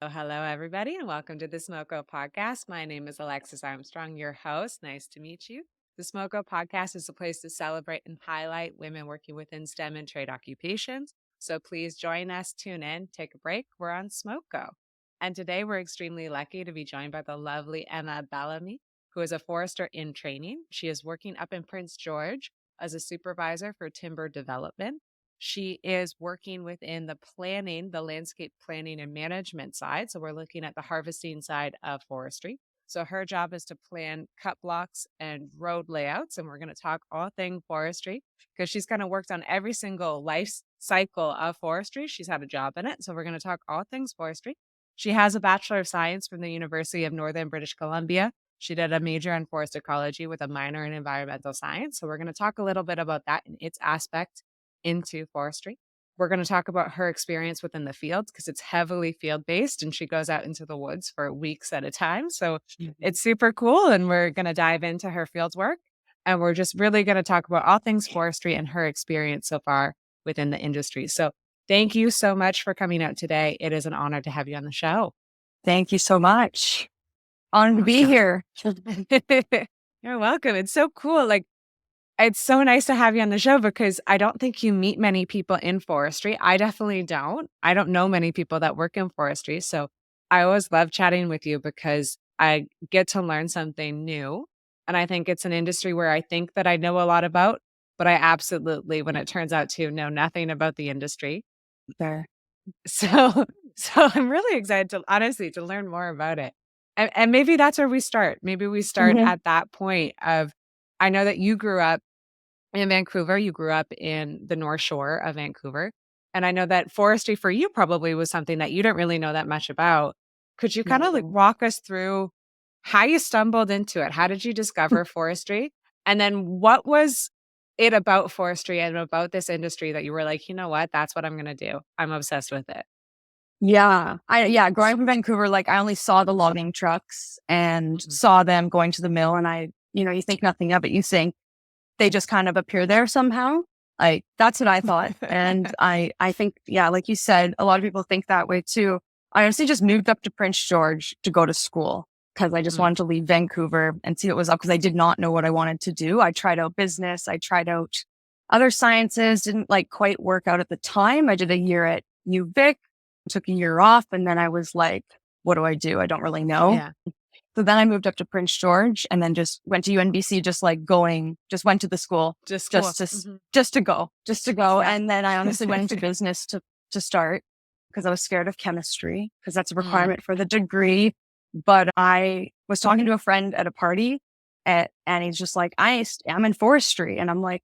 Hello, everybody, and welcome to the Smoko podcast. My name is Alexis Armstrong, your host. Nice to meet you. The Smoko podcast is a place to celebrate and highlight women working within STEM and trade occupations. So please join us, tune in, take a break. We're on Smoko. And today we're extremely lucky to be joined by the lovely Emma Bellamy, who is a forester in training. She is working up in Prince George as a supervisor for timber development. She is working within the planning, the landscape planning and management side. So we're looking at the harvesting side of forestry. So her job is to plan cut blocks and road layouts. And we're going to talk all thing forestry because she's kind of worked on every single life cycle of forestry. She's had a job in it. So we're going to talk all things forestry. She has a Bachelor of Science from the University of Northern British Columbia. She did a major in forest ecology with a minor in environmental science. So we're going to talk a little bit about that and its aspect into forestry. We're going to talk about her experience within the field because it's heavily field based and she goes out into the woods for weeks at a time. So it's super cool. And we're going to dive into her field work. And we're just really going to talk about all things forestry and her experience so far within the industry. So thank you so much for coming out today. It is an honor to have you on the show. Thank you so much. Honored to be here. You're welcome. It's so cool. It's so nice to have you on the show because I don't think you meet many people in forestry. I definitely don't. I don't know many people that work in forestry. So I always love chatting with you because I get to learn something new. And I think it's an industry where I think that I know a lot about, but I absolutely, when it turns out to know nothing about the industry. There. So, so I'm really excited to honestly to learn more about it. And maybe that's where we start. Maybe we start at that point of, I know that you grew up in Vancouver. You grew up in the North Shore of Vancouver. And I know that forestry for you probably was something that you didn't really know that much about. Could you kind of walk us through how you stumbled into it? How did you discover forestry? And then what was it about forestry and about this industry that you were like, you know what, that's what I'm going to do. I'm obsessed with it. Growing up in Vancouver, I only saw the logging trucks and saw them going to the mill. And you think nothing of it. You think they just kind of appear there somehow. That's what I thought. And I think, like you said, a lot of people think that way too. I honestly just moved up to Prince George to go to school because I just wanted to leave Vancouver and see what was up because I did not know what I wanted to do. I tried out business. I tried out other sciences, didn't quite work out at the time. I did a year at UVic, took a year off, and then I was like, what do I do? I don't really know. Yeah. So then I moved up to Prince George and then just went to UNBC, just went to the school, just to go. Yeah. And then I honestly went into business to start because I was scared of chemistry because that's a requirement for the degree. But I was talking to a friend at a party and he's just like, I'm in forestry. And I'm like,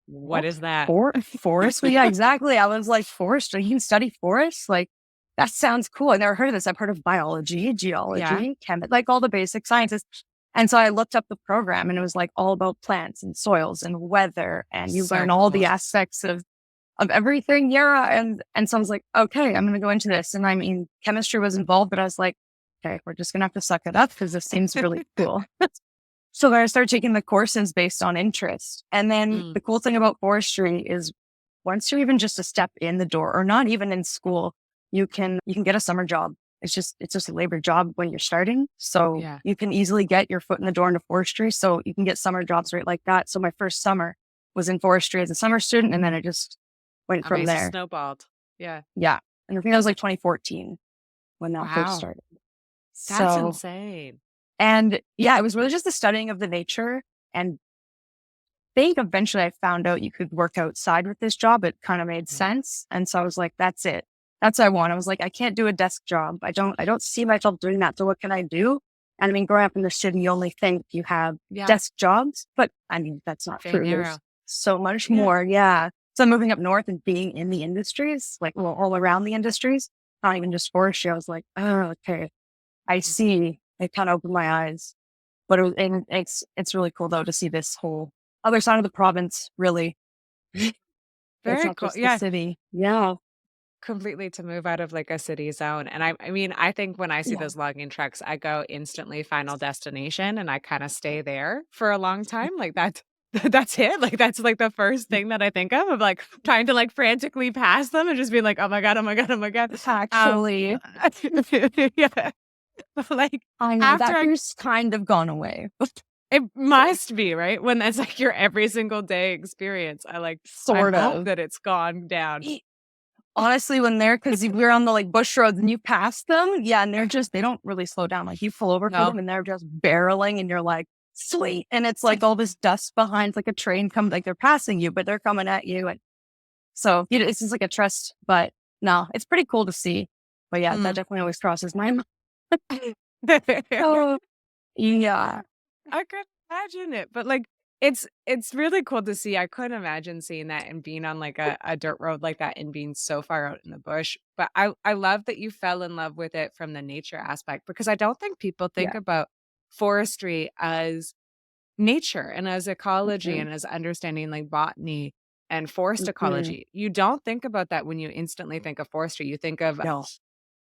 what is that? Forestry? Yeah, exactly. I was like, forestry? You can study forests? That sounds cool. I never heard of this. I've heard of biology, geology, chemistry, all the basic sciences. And so I looked up the program and it was all about plants and soils and weather. And you learn all the aspects of everything. Yeah. And so I was like, okay, I'm going to go into this. And I mean, chemistry was involved, but I was like, okay, we're just going to have to suck it up because this seems really cool. So then I started taking the courses based on interest. And then the cool thing about forestry is once you're even just a step in the door or not even in school, you can get a summer job. It's just a labor job when you're starting. So you can easily get your foot in the door into forestry. So you can get summer jobs right like that. So my first summer was in forestry as a summer student. And then I just went from there. Snowballed. Yeah. Yeah. And I think that was 2014 when that first started. That's insane. And it was really just the studying of the nature. And I think eventually I found out you could work outside with this job. It kind of made sense. And so I was like, that's it. That's what I want. I was like, I can't do a desk job. I don't see myself doing that. So what can I do? And I mean, growing up in the city, you only think you have desk jobs, but I mean, that's not true. There's so much more. Yeah. So moving up north and being in the industries, all around the industries, not even just forestry. I was like, oh, okay. I see. It kind of opened my eyes, but it's really cool though to see this whole other side of the province. Really, very cool. The city. Yeah, completely to move out of a city zone. And I mean, I think when I see those logging trucks, I go instantly final destination, and I kind of stay there for a long time. That's it? Like, that's, like, the first thing that I think of, like, trying to, like, frantically pass them and just being like, "Oh my god, oh my god, oh my god." Um, Actually, yeah. Like, I know after that I fear's kind of gone away. it Like, must be, right? When that's, like, your every single day experience. I sort hope of. that it's gone down. E Honestly, when they're, because we're on the, like, bush roads and you pass them, yeah, and they don't really slow down. Like, you pull over for No. them and they're just barreling and you're like, "Sweet." And it's like all this dust behind, like a train come, like they're passing you, but they're coming at you. And so, it's just like a trust, but no, it's pretty cool to see. But yeah, that Mm. definitely always crosses my mind. Oh, yeah. I could imagine it, but, like, it's really cool to see. I couldn't imagine seeing that and being on, like, a dirt road like that and being so far out in the bush, but I love that you fell in love with it from the nature aspect because I don't think people think Yeah. about forestry as nature and as ecology Mhm, and as understanding, like, botany and forest mhm. ecology. You don't think about that when you instantly think of forestry. You think of No.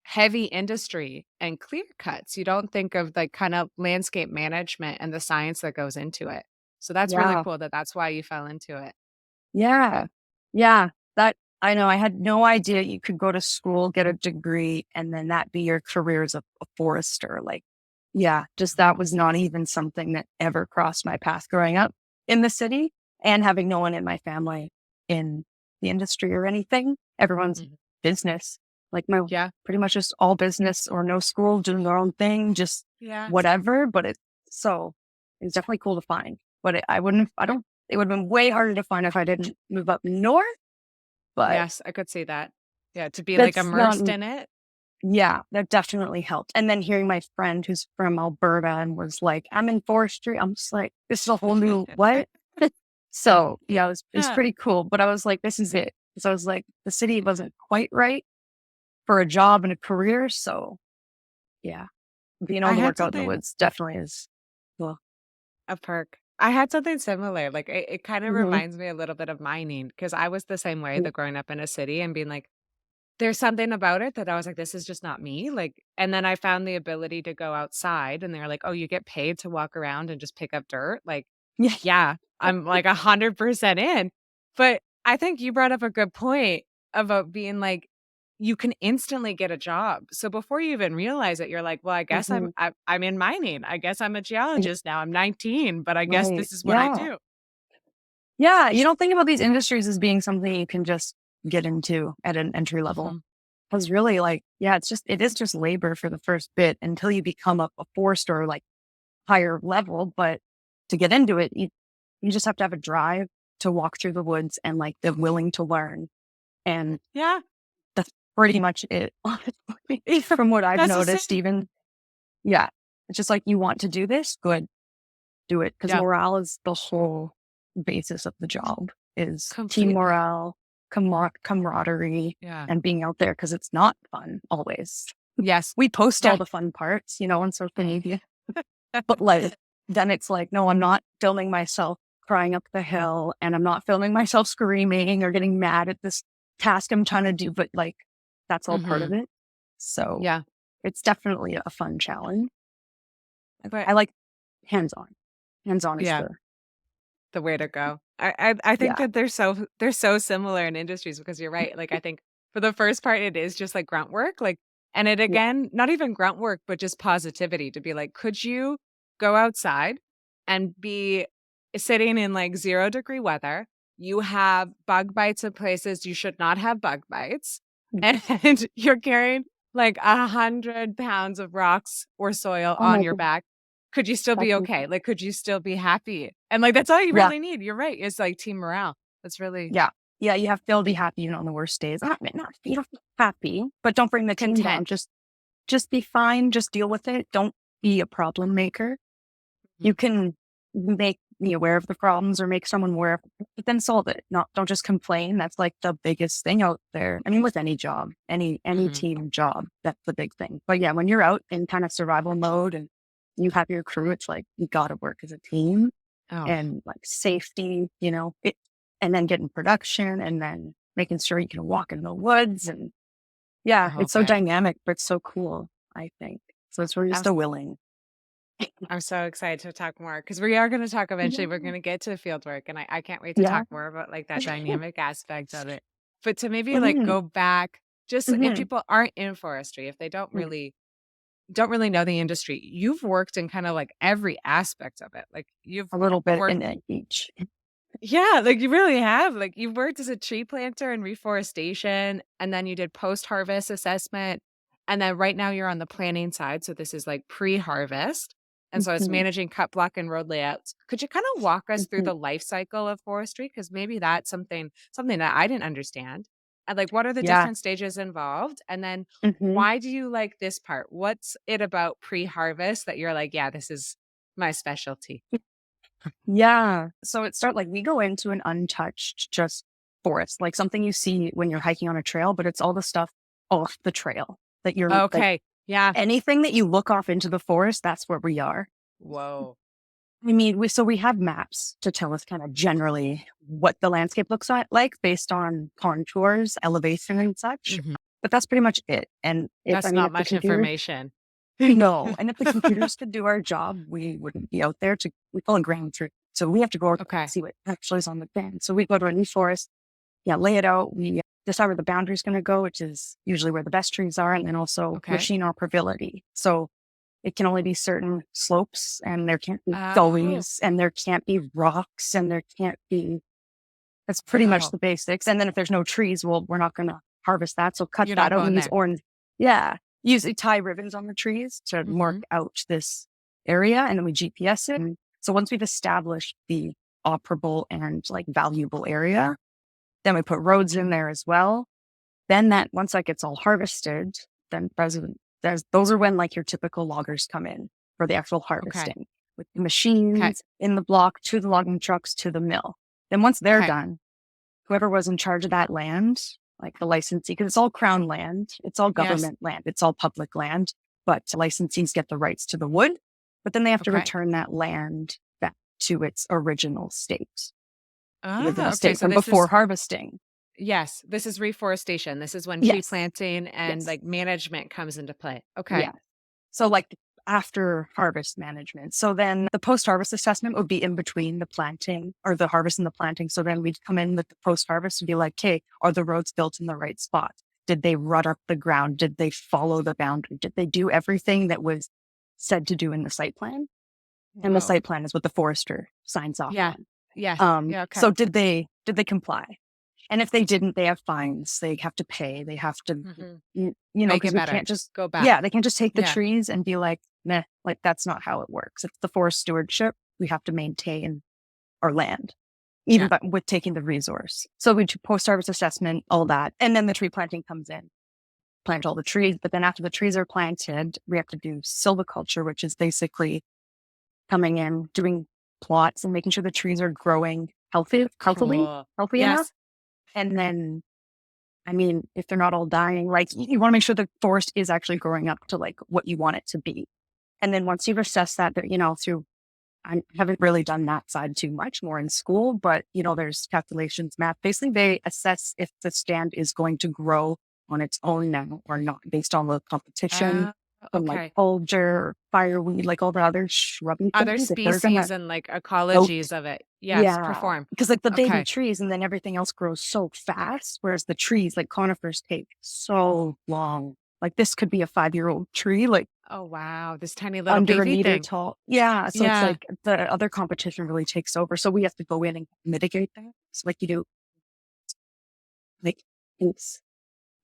heavy industry and clear cuts. You don't think of, like, kind of landscape management and the science that goes into it. So that's really Yeah. cool that that's why you fell into it. Yeah. Yeah. That I know. I had no idea you could go to school, get a degree, and then that be your career as a forester. Like, yeah, just that was not even something that ever crossed my path growing up in the city and having no one in my family in the industry or anything. Everyone's Mhm. business. Like my Yeah. pretty much just all business or no school, doing their own thing, just Yeah. whatever. But it's definitely cool to find. But I wouldn't, I don't, it would have been way harder to find if I didn't move up north, but Yes, I could see that. Yeah, to be, like, that's not, immersed in it. yeah, that definitely helped. And then hearing my friend who's from Alberta and was like, "I'm in forestry." I'm just like, this is a whole new what? So yeah, it was Yeah. pretty cool. But I was like, this is it. So I was like, the city wasn't quite right for a job and a career. So yeah, being I able to had work out in the something woods definitely is cool. a perk. I had something similar, like, it kinda Hmm. reminds me a little bit of mining because I was the same way, the growing up in a city and being like, there's something about it that I was like, "This is just not me," like and then I found the ability to go outside, and they're like, "Oh, you get paid to walk around and just pick up dirt?" Like, Yeah. yeah, I'm, like, 100% in. But I think you brought up a good point about being like, you can instantly get a job. So before you even realize it, you're like, "Well, I guess Hmm. I'm in mining. I guess I'm a geologist now. I'm 19, but I guess Right. this is what I Yeah. do." Yeah. You don't think about these industries as being something you can just get into at an entry level. Mhm. Because really, like, yeah, it is just labor for the first bit until you become a forester, like higher level. But to get into it, you just have to have a drive to walk through the woods and like the willing to learn. And Yeah. that's pretty much it, honestly, from what I've That's the noticed, same. even. Yeah. It's just like, you want to do this? Good, do it. Because Yeah, morale is the whole basis of the job is team completely. morale, camaraderie, Yeah. and being out there because it's not fun always. Yes. We post all Yeah. the fun parts, on social media, but like, then it's like, no, I'm not filming myself crying up the hill and I'm not filming myself screaming or getting mad at this task I'm trying to do, but like, that's all part of Mhm. it. So Yeah. it's definitely a fun challenge. But I like hands on. Hands on is yeah, the way to go. I think yeah, that they're so similar in industries because you're right. Like I think for the first part, it is just like grunt work. Like and it yeah. again, not even grunt work, but just positivity to be like, could you go outside and be sitting in like 0-degree weather? You have bug bites in places you should not have bug bites. Mm. And you're carrying like 100 pounds of rocks or soil Oh on my your God. back. Could you still That's be okay? insane. Like, could you still be happy? And, like, that's all you Yeah. really need. You're right. It's like team morale. That's really Yeah. Yeah. You have to be able to be happy even on the worst days. Not you don't be happy, but don't bring the team down. content. Just be fine. Just deal with it. Don't be a problem maker. Mhm. You can make me aware of the problems or make someone aware of it, but then solve it. Not don't just complain. That's like the biggest thing out there. I mean, with any job, any Mhm. team job, that's the big thing. But yeah, when you're out in kind of survival mode and you have your crew, it's like you gotta work as a team Oh, and like safety, and then getting production and then making sure you can walk in the woods. And the yeah, whole it's so bit. dynamic, but so cool, I think. So it's really just a willing. I'm so excited to talk more because we are going to talk eventually. We're Yeah. going to get to field work, and I can't wait to Yeah. talk more about like that dynamic aspect of it. But to maybe like Mhm, go back, just like, if mhm, people aren't in forestry, if they mhm. don't really know the industry, you've worked in kind of like every aspect of it. Like you've A little bit worked, in each. yeah, like you really have. Like you worked as a tree planter in reforestation, and then you did post harvest assessment. And then right now you're on the planning side. So this is like pre harvest. And so it's Mhm, managing cut block and road layouts. Could you kind of walk us through mhm. the life cycle of forestry? Because maybe that's something that I didn't understand. And like what are the Yeah. different stages involved? And then Mhm. why do you like this part? What's it about pre-harvest that you're like, yeah, this is my specialty? Yeah. So it start like we go into an untouched just forest, like something you see when you're hiking on a trail, but it's all the stuff off the trail that you're like Okay. Yeah. anything that you look off into the forest, that's where we are. Whoa. I mean, we have maps to tell us kind of generally what the landscape looks like based on contours, elevation, and such. Mhm. But that's pretty much it. And if I That's mean, not if the much computer, information. no, and if the computers could do our job, we wouldn't be out there to. We call it ground truth. So we have to go out and Okay. see what actually is on the ground. So we go to a new forest, yeah, lay it out. We decide where the boundary is going to go, which is usually where the best trees are, and then also Okay. machine operability. So it can only be certain slopes and there can't be Oh, gullies and there can't be rocks and there can't be, that's pretty much wow. the basics. And then if there's no trees, well, we're not going to harvest that. So cut You're that not out and going use there. orange. Yeah. Use tie ribbons on the trees to mark Mhm. out this area and then we GPS it. And so once we've established the operable and like valuable area, then we put roads in there as well. Then that once that gets all harvested, then president there's those are when like your typical loggers come in for the actual Okay. harvesting with the Okay. machines in the block to the logging trucks to the mill. Then once they're Okay. done, whoever was in charge of that land, like the licensee, because it's all crown land, it's all Yes. government land, it's all public land, but licensees get the rights to the wood, but then they have to Okay. return that land back to its original state, original Ah, okay. state So from this before is harvesting. yes, this is reforestation. This is when tree Yes. planting and Yes. like management comes into play. Okay. Yeah. So like after harvest management. So then the post-harvest assessment would be in between the planting or the harvest and the planting. So then we'd come in with the post-harvest and be like, okay, are the roads built in the right spot? Did they rut up the ground? Did they follow the boundary? Did they do everything that was said to do in the site plan? And the Whoa. site plan is what the forester signs off Yeah. on. Yeah. Yeah. Okay. So did they comply? And if they didn't, they have fines. They have to pay. They have to, Mhm. Make because it we better. can't just, Go back. yeah, they can't just take the Yeah. trees and be like, meh, like that's not how it works. It's the forest stewardship. We have to maintain our land, even Yeah. but with taking the resource. So we do post harvest assessment, all that. And then the tree planting comes in, plant all the trees. But then after the trees are planted, we have to do silviculture, which is basically coming in, doing plots and making sure the trees are growing Cool. healthy enough. Yes. And then, I mean, if they're not all dying, like you want to make sure the forest is actually growing up to like what you want it to be. And then once you've assessed that, through, I haven't really done that side too much more in school, but there's calculations, math. Basically, they assess if the stand is going to grow on its own now or not based on the competition Uh, from like okay. alder, fireweed, like all the other shrubby Other things. If they're going to species and like out, ecologies of it. Yes. yeah, Perform. because like the baby Okay. trees and then everything else grows so fast, whereas the trees like conifers take so long. Like this could be a 5-year-old tree, like Oh, wow. This tiny little under a baby meter thing. tall. Yeah. So it's Yeah. like the other competition really takes over. So we have to go in and mitigate that. So like you do like it's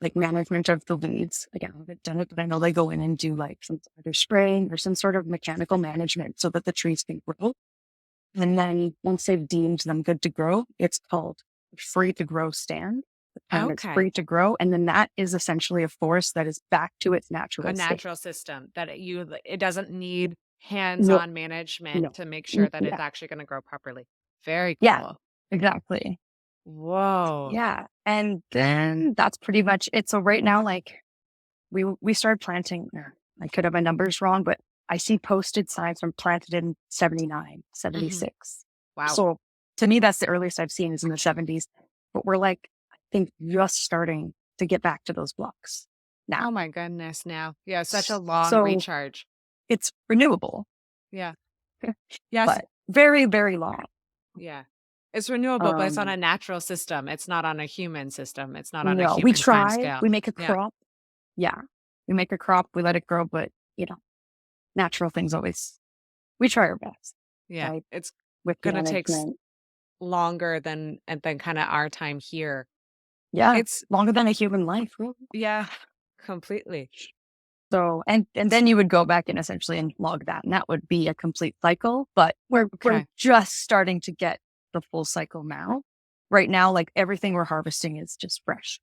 like management of the weeds. Again, I haven't done it, but I know they go in and do like some either spraying or some sort of mechanical management so that the trees can grow. And then once they've deemed them good to grow, it's called free to grow stand. The plant is Okay. free to grow. And then that is essentially a forest that is back to its A natural state. natural system that it doesn't need No, hands-on management no. to make sure that it's Yeah. actually gonna grow properly. Very Yeah, cool. exactly. Whoa. Yeah. And then that's pretty much it. So right now, like we started planting, I could have my numbers wrong, but I see posted signs from planted in 79, seventy Mhm. six. Wow. So to me, that's the earliest I've seen is in the 70s. But we're like, I think just starting to get back to those blocks now. Oh my goodness, now. Yeah, such a long So recharge. it's renewable. Yeah. Yes. but very, very long. Yeah. It's renewable, but it's on Um, a natural system. It's not on a human system. It's not on a no, we human time try, scale. we make a Yeah. crop. Yeah. We make a crop, we let it grow, but natural things always, we try our best, Yeah. right? It's With gonna take management. longer than kind of our time here. Yeah. It's Longer than a human life. Really. yeah, completely. So, and then you would go back and essentially and log that, and that would be a complete cycle. But we're Okay. just starting to get the full cycle now. Right now, like everything we're harvesting is just fresh,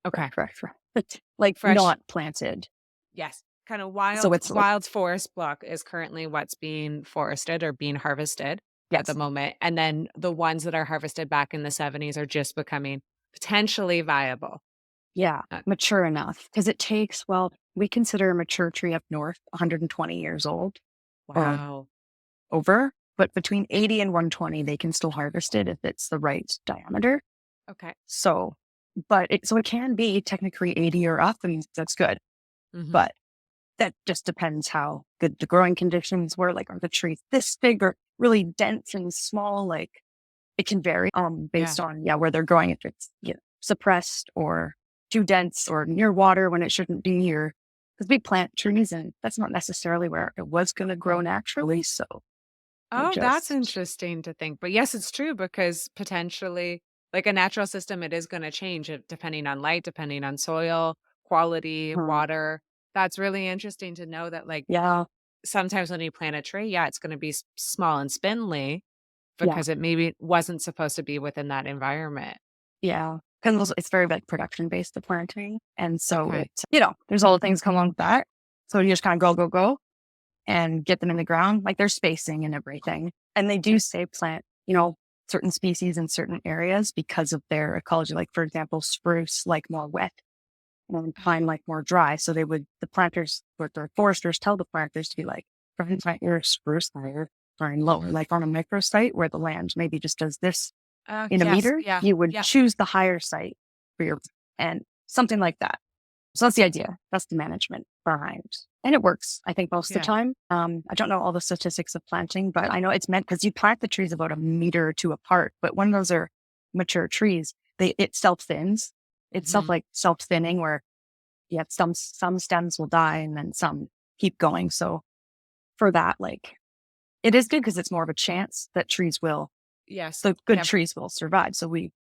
fresh, Okay. fresh, fresh. Like Fresh. not planted. Yes. Kind of So it's like wild forest block is currently what's being forested or being harvested at the yes, moment. And then the ones that are harvested back in the 70s are just becoming potentially viable. yeah, Uh, mature enough because it takes. Well, we consider a mature tree up north 120 years old or wow. over, but between 80 and 120, they can still harvest it if it's the right diameter. Okay. So, but it can be technically 80 or up, and that's good. Mhm. But that just depends how good the growing conditions were. Like, are the trees this big or really dense and small? Like, it can vary Yeah. based on where they're growing. If it's suppressed or too dense or near water when it shouldn't be, or because we plant trees and that's not necessarily where it was going to grow naturally. So we Oh, that's just interesting to think. But yes, it's true because potentially, like a natural system, it is going to change depending on light, depending on soil, quality, uh, water. That's really interesting to know that, like, yeah, sometimes when you plant a tree, yeah, it's going to be small and spindly yeah. because it maybe wasn't supposed to be within that environment. Yeah, because it's very like production based, the planting, and so Okay. it's there's all the things come along with that. So you just kind of go, and get them in the ground, like there's spacing and everything. And they do say plant, certain species in certain areas because of their ecology. Like for example, spruce like more wet, and pine like more dry. So the planters or the foresters tell the planters to be like, try and plant your spruce higher, try and lower, like on a microsite where the land maybe just does this in a Yes. meter, Yeah. you would Yeah. choose the higher site for your and something like that. So that's the idea. That's the management behind. And it works, I think, most of the Yeah. time. I don't know all the statistics of planting, but I know it's meant because you plant the trees about a meter or two apart. But when those are mature trees, it self thins. It's Hmm. self thinning where some stems will die and then some keep going. So for that, like it is good because it's more of a chance that Yes. the good Yeah. trees will survive. So in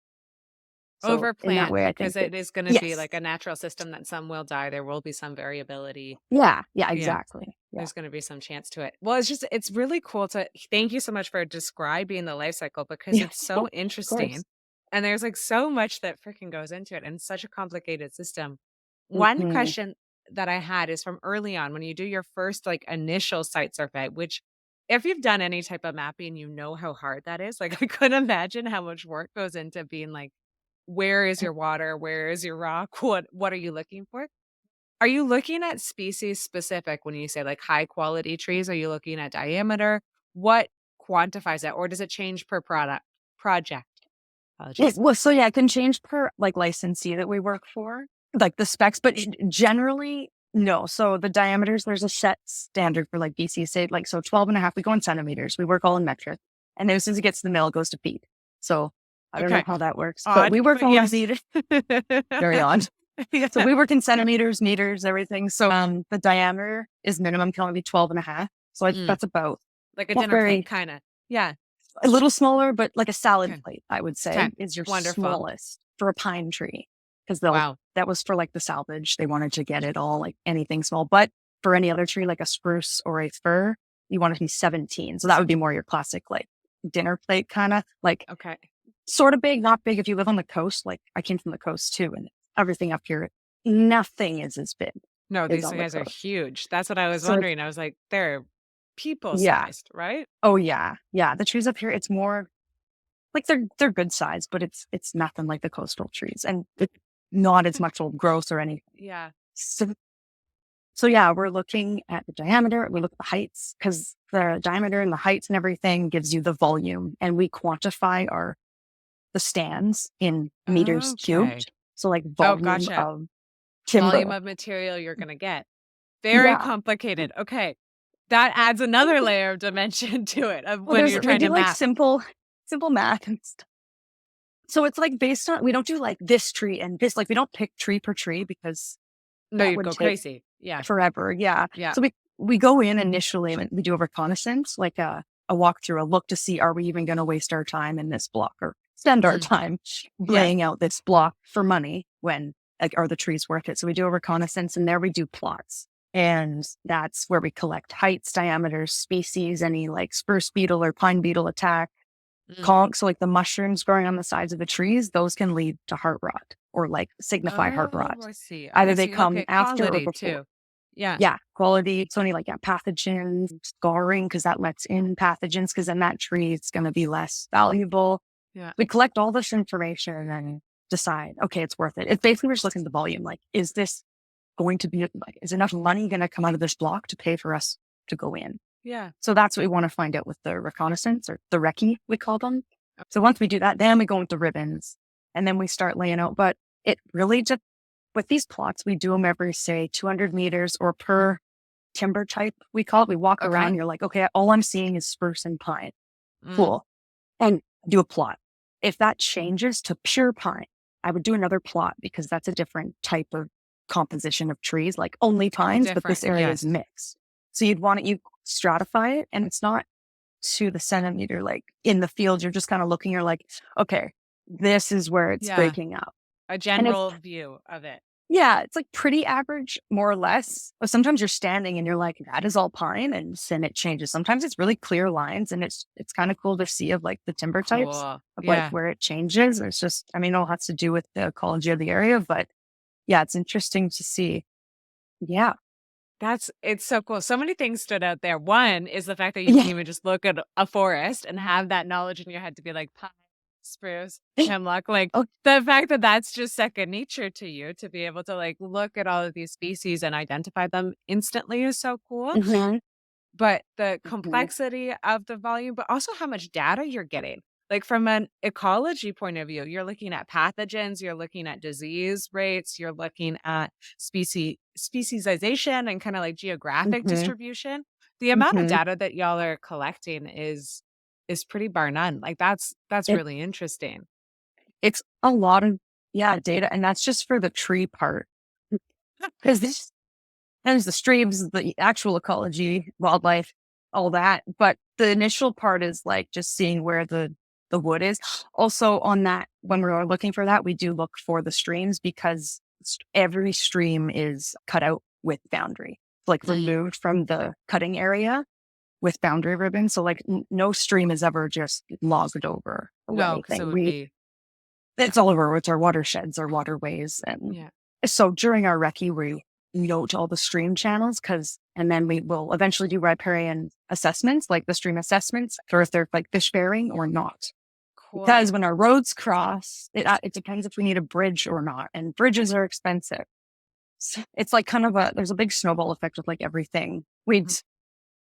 that Overplant way, I because think it is it's gonna be yes. like a natural system that some will die, there will be some variability. Yeah, yeah, Yeah, exactly. Yeah. there's gonna be some chance to it. Well, it's really cool to thank you so much for describing the life cycle because Yeah, it's yeah, so of course. interesting, and there's, like, so much that freaking goes into it, and it's such a complicated system. One Mhm. question that I had is from early on when you do your first, like, initial site survey, which if you've done any type of mapping, you know how hard that is, like, I couldn't imagine how much work goes into being like, where is your water? Where is your rock? What are you looking for? Are you looking at species specific when you say like high quality trees? Are you looking at diameter? What quantifies that? Or does it change per project? It Apologies. well, so yeah, it can change per like licensee that we work for, like the specs, but generally no. So the diameters, there's a set standard for like BC say like so 12 and a half, we go in centimeters. We work all in metric. And then as soon as it gets to the mill, it goes to feet. So I don't know Okay. how that works, but Odd, we work but all in yes. feet. Very odd. So Yeah. we work in centimeters, meters, everything. So the diameter is minimum can only be 12 and a half. So Mm, that's about like a not dinner plate, very kind of. Yeah. a little smaller, but like a salad Okay. plate, I would say, Okay. is your Wonderful. smallest for a pine tree. Because Wow. that was for like the salvage. They wanted to get it all like anything small. But for any other tree, like a spruce or a fir, you want it to be 17. So that would be more your classic like dinner plate kind of like Okay. sort of big, not big if you live on the coast. Like I came from the coast too, and everything up here, nothing is as big No, as these on the guys are coast. huge. That's what I was So it's wondering. I was like, they're people yeah. sized, right? Oh yeah. Yeah. The trees up here, it's more like they're good size, but it's nothing like the coastal trees and not as much old growth or anything. Yeah. So, so yeah, we're looking at the diameter, we look at the heights because the diameter and the heights and everything gives you the volume and we quantify the stands in meters Okay. cubed. So like Oh, volume gotcha. of Volume timber. of material you're gonna get. Very Yeah. complicated. Okay. that adds another layer of dimension to it of Well, when you're we trying do to like map. simple math and stuff. So it's like based on, we don't do like this tree and this, like we don't pick tree per tree because No, that you'd would go take crazy. Yeah. forever. Yeah. Yeah. So we go in initially and we do a reconnaissance, like a walkthrough, a look to see, are we even going to waste our time in this block or spend our Mm. time Yeah. laying out this block for money when, like, are the trees worth it? So we do a reconnaissance and there we do plots. And that's where we collect heights, diameters, species, any like spruce beetle or pine beetle attack, Mm. conch. So like the mushrooms growing on the sides of the trees, those can lead to heart rot or like signify heart Oh, rot. I see. Either Okay. they So you look come at after or quality before. too. Yeah. Yeah, quality. So any like pathogens, scarring, because that lets in pathogens, because then that tree is going to be less valuable. Yeah. We collect all this information and then decide, okay, it's worth it. It's basically we're just looking at the volume. Like, is this going to be like, is enough money going to come out of this block to pay for us to go in? Yeah. So that's what we want to find out with the reconnaissance, or the recce, we call them. So once we do that, then we go into ribbons and then we start laying out. But it really just, with these plots, we do them every, say, 200 meters or per timber type, we call it. We walk around, Okay. you're like, okay, all I'm seeing is spruce and pine. Mm. Cool. And do a plot. If that changes to pure pine, I would do another plot because that's a different type of composition of trees, like only pines, but Different. this area is Yes. mixed. So you'd want it, you stratify it, and it's not to the centimeter, like in the field, you're just kind of looking, you're like, okay, this is where it's Yeah. breaking up. A And if, general view of it. yeah, it's like pretty average, more or less. But sometimes you're standing and you're like, that is all pine, and then it changes. Sometimes it's really clear lines, and it's kind of cool to see of like the timber types Cool. of like Yeah. where it changes. It's just, I mean, it all has to do with the ecology of the area, but yeah, it's interesting to see. Yeah. It's so cool. So many things stood out there. One is the fact that you can Yeah. even just look at a forest and have that knowledge in your head to be like pine, spruce, hemlock. Like Oh, the fact that that's just second nature to you to be able to like look at all of these species and identify them instantly is so cool. mhm, But the mhm, complexity of the volume, but also how much data you're getting. Like from an ecology point of view, you're looking at pathogens, you're looking at disease rates, you're looking at speciesization and kind of like geographic mhm, distribution. The amount of mhm. data that y'all are collecting is pretty bar none. Like that's It, really interesting. it's a lot of, yeah, data. And that's just for the tree part. Because this, there's the streams, the actual ecology, wildlife, all that. But the initial part is like just seeing where the wood is. Also on that, when we're looking for that, we do look for the streams because every stream is cut out with boundary, like Mm. removed from the cutting area with boundary ribbon. So like no stream is ever just logged over or No, because it anything. would be It's all over. It's our watersheds, our waterways. And yeah. so during our recce, we note all the stream channels and then we will eventually do riparian assessments, like the stream assessments, or if they're like fish bearing or not. Cool. Because when our roads cross, it depends if we need a bridge or not. And bridges are expensive. It's like kind of there's a big snowball effect with like everything. Mhm.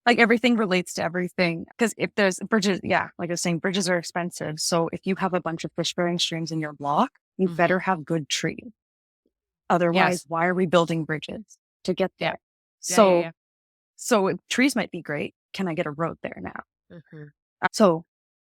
Like everything relates to everything. Because if there's bridges, yeah, like I was saying, bridges are expensive. So if you have a bunch of fish bearing streams in your block, you Mhm. better have good trees. Otherwise, Yes. why are we building bridges to get Yeah. there? Yeah. Yeah. So, Yeah. trees might be great. Can I get a road there now? Mhm. So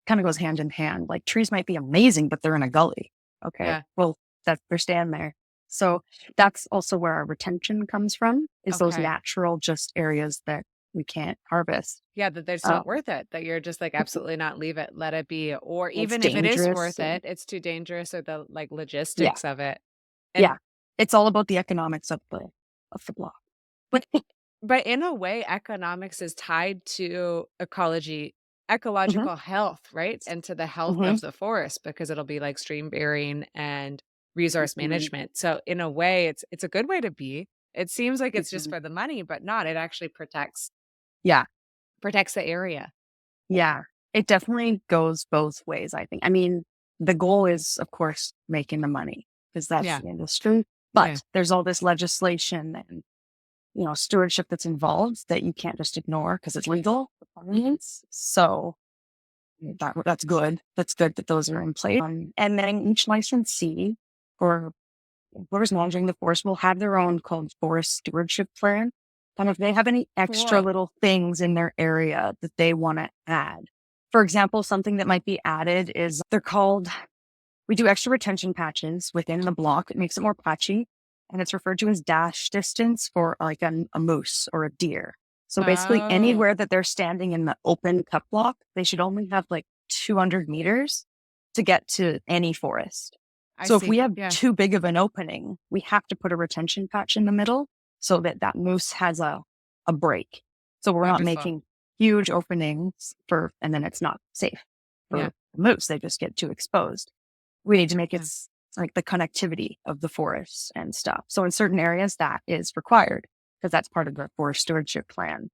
kind of goes hand in hand. Like trees might be amazing, but they're in a gully. Okay. Yeah. Well, they're staying there. So that's also where our retention comes from, is those Okay. natural just areas that we can't harvest. Yeah, that it's not Um, worth it, that you're just like, absolutely not, leave it, let it be. Or it's even if it is dangerous. worth And it, it's too dangerous or the like yeah, logistics of it. And yeah. It's all about the economics of the block. But but in a way, economics is tied to mhm, ecological health, right? And to the health mhm, of the forest because it'll be like stream bearing and resource mhm, management. So in a way, it's a good way to be. It seems like it's just mhm. for the money, but not. It actually Yeah. protects the area. Yeah, it definitely goes both ways, I think. I mean, the goal is, of course, making the money because that's Yeah. the industry. Yeah. But there's all this legislation and, stewardship that's involved that you can't just ignore because it's legal Mhm. requirements. So that's good. That's good that those are in place. And then each licensee or whoever's managing the forest will have their own called forest stewardship plan. kind of, if they have any extra Cool. little things in their area that they want to add. For example, something that might be added is we do extra retention patches within the block. It makes it more patchy, and it's referred to as dash distance for like a moose or a deer. So basically, Oh, anywhere that they're standing in the open cut block, they should only have like 200 meters to get to any forest. I So if we see. have Yeah. too big of an opening, we have to put a retention patch in the middle so that that moose has a break. So we're not Wonderful. making huge openings and then it's not safe Yeah. for moose. They just get too exposed. We need to make it Yeah. like the connectivity of the forest and stuff. So in certain areas that is required because that's part of the forest stewardship plan.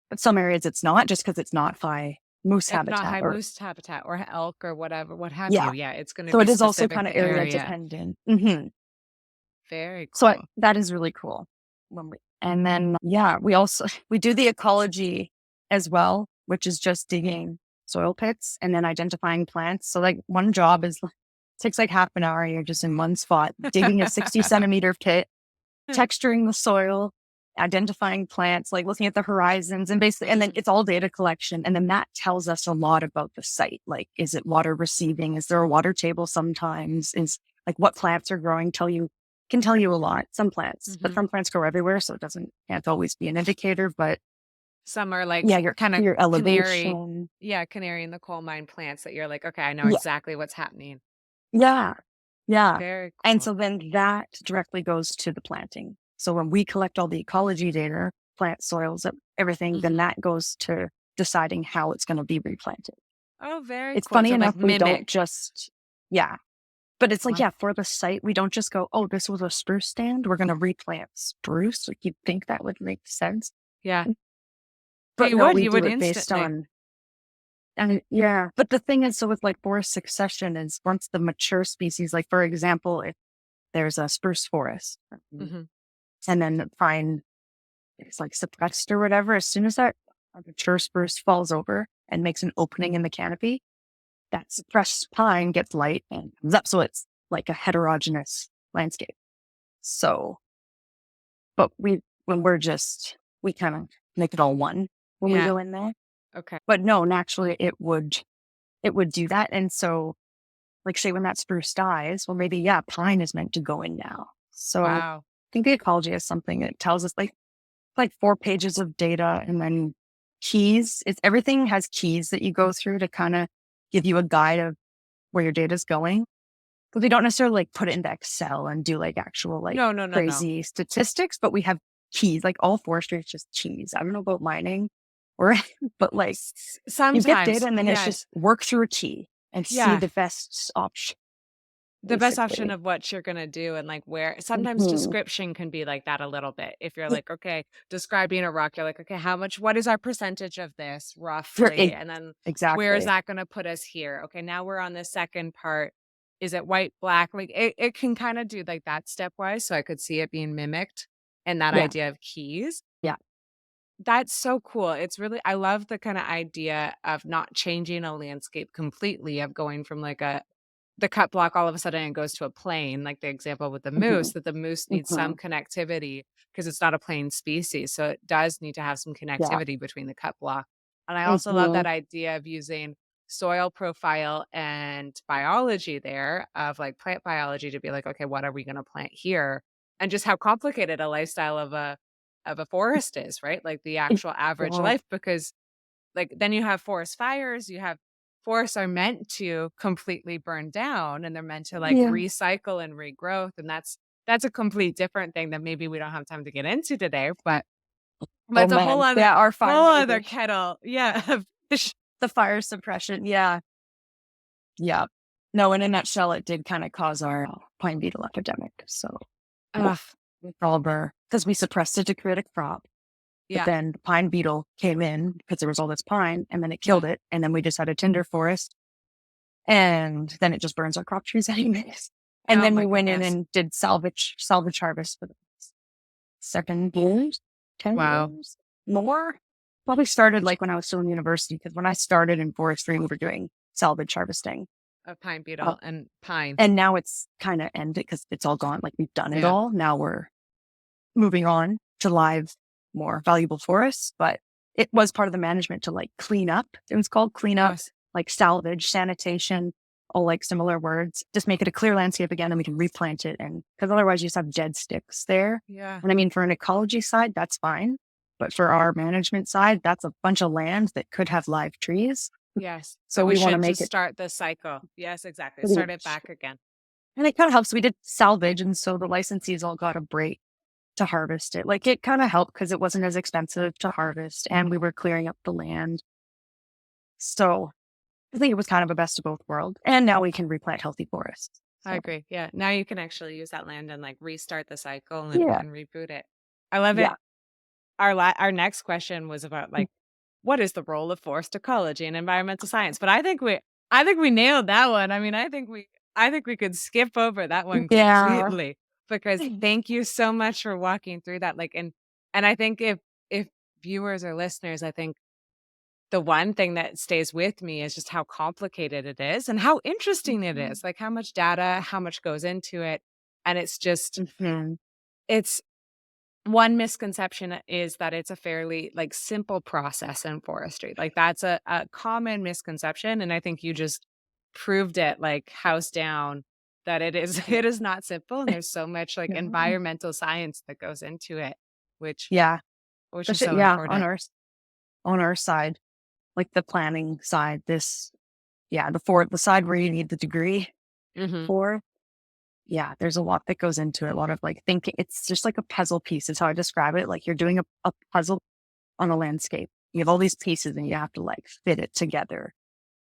But some areas it's not, just because it's not high moose It's not habitat high or moose habitat or elk or whatever, what have yeah. you. Yeah, it's going to So be it is also specific kind of to area area. dependent. Very So cool. that is really cool. And then, yeah, we do the ecology as well, which is just digging soil pits and then identifying plants. So like one job takes like half an hour. You're just in one spot, digging a 60 centimeter pit, texturing the soil, identifying plants, like looking at the horizons and basically, and then it's all data collection. And then that tells us a lot about the site. Like, is it water receiving? Is there a water table sometimes? Is like what plants are growing can tell you a lot. Some plants, but Mhm. some plants grow everywhere. So can't always be an indicator, but Some are like yeah, kind of your canary. elevation. Yeah, canary in the coal mine plants that you're like, okay, I know Yeah. exactly what's happening. Yeah. Yeah. Very And cool. so then that directly goes to the planting. So when we collect all the ecology data, plant soils, everything, then Mhm. that goes to deciding how it's going to be replanted. Oh, very It's cool. funny To like enough, we don't mimic. just, yeah, but it's like, What? yeah, for the site, we don't just go, oh, this was a spruce stand. We're going to replant spruce. Like you'd think that would make sense. Yeah. But But you no, would, we you do would it based instantly. on, and yeah, but the thing is, so with like forest succession is once the mature species, like for example, if there's a spruce forest Mhm. and then the pine is like suppressed or whatever, as soon as that mature spruce falls over and makes an opening in the canopy, that suppressed pine gets light and comes up. So it's like a heterogeneous landscape. So, but we kind of make it all one when we Yeah. go in there. Okay. But no, naturally it would do that. And so, like, say when that spruce dies, well, maybe, yeah, pine is meant to go in now. So Wow. I think the ecology is something that tells us like 4 pages of data and then keys. Everything has keys that you go through to kind of give you a guide of where your data is going. Because we don't necessarily like put it into Excel and do like actual like No, no, no, no. crazy statistics, but we have keys. Like all forestry is just keys. I don't know about mining or, but like you get data Sometimes, and then it's yes. just work through a key and see Yeah. the best option, The best option basically. of what you're gonna do and, like, where sometimes Hmm. description can be like that a little bit. If you're like, okay, describing a rock, you're like, okay, what is our percentage of this For roughly? it, And then where is exactly. that gonna put us here? Okay, now we're on the second part. Is it white, black? Like it can kind of do like that stepwise. So I could see it being mimicked and that Yeah. idea of keys. Yeah. That's so cool. It's really I love the kind of idea of not changing a landscape completely, of going from like the cut block all of a sudden it goes to a plane, like the example with the Hmm. moose, that the moose needs Hmm. some connectivity because it's not a plain species. So it does need to have some Yeah. connectivity between the cut block. And I also love Hmm. that idea of using soil profile and biology there, of like plant biology, to be like, okay, what are we going to plant here? And just how complicated a lifestyle of a forest is, right? Like the actual average Yeah. life, because like, then you have forest fires, you have forests are meant to completely burn down, and they're meant to, like, Yeah. recycle and regrowth, and that's a complete different thing that maybe we don't have time to get into today, but Oh it's a whole man. other Yeah. Our fire whole other mitigation, kettle, yeah, of fish. the fire suppression. Yeah. Yeah. No, in a nutshell, it did kind of cause our pine beetle epidemic. So Ugh, with all of our, because we suppressed it to create a crop, but yeah, then the pine beetle came in because there was all this pine and then it yeah. killed it. And then we just had a tinder forest and then it just burns our crop trees anyways. And Oh then my we went in goodness. and did salvage harvest for the 7 years, 10 Wow. years more. Probably started like when I was still in university, because when I started in forestry, we were doing salvage harvesting. A pine Uh, beetle and pine. and now it's kind of ended because it's all gone. Like we've done it Yeah. all. Now we're moving on to live more valuable forests, but it was part of the management to like clean up. It was called clean up, Yes. like salvage, sanitation, all like similar words. Just make it a clear landscape again, and we can replant it. And because otherwise you just have dead sticks there. Yeah. And I mean, for an ecology side, that's fine. But for our management side, that's a bunch of land that could have live trees. Yes. So So we we want to should make just it start the cycle. Yes, exactly. pretty Start it much. back again. And it kind of helps. We did salvage. And so the licensees all got a break to harvest it. Like it kind of helped because it wasn't as expensive to harvest and we were clearing up the land. So I think it was kind of a best of both worlds. And now we can replant healthy forests. I So agree. Yeah. Now you can actually use that land and like restart the cycle yeah, and reboot it. I love it. yeah. Our next question was about like what is the role of forest ecology and environmental science? But I think we nailed that one. I mean, I think we could skip over that one Yeah. completely because thank you so much for walking through that. And I think if viewers or listeners, I think the one thing that stays with me is just how complicated it is and how interesting it Mhm. is. Like how much data, how much goes into it. And it's just Mhm. it's one misconception is that it's a fairly, like, simple process in forestry, like, that's a common misconception, and I think you just proved it, like, house down, that it is Yeah. it is not simple, and there's so much, like, Yeah. environmental science that goes into it, which Yeah. which is Especially, so yeah, important. on our side, like the planning side, the side where you need the degree Mhm, for. Yeah, there's a lot that goes into it. A lot of like thinking. It's just like a puzzle piece, is how I describe it. Like you're doing a puzzle on a landscape. You have all these pieces and you have to like fit it together.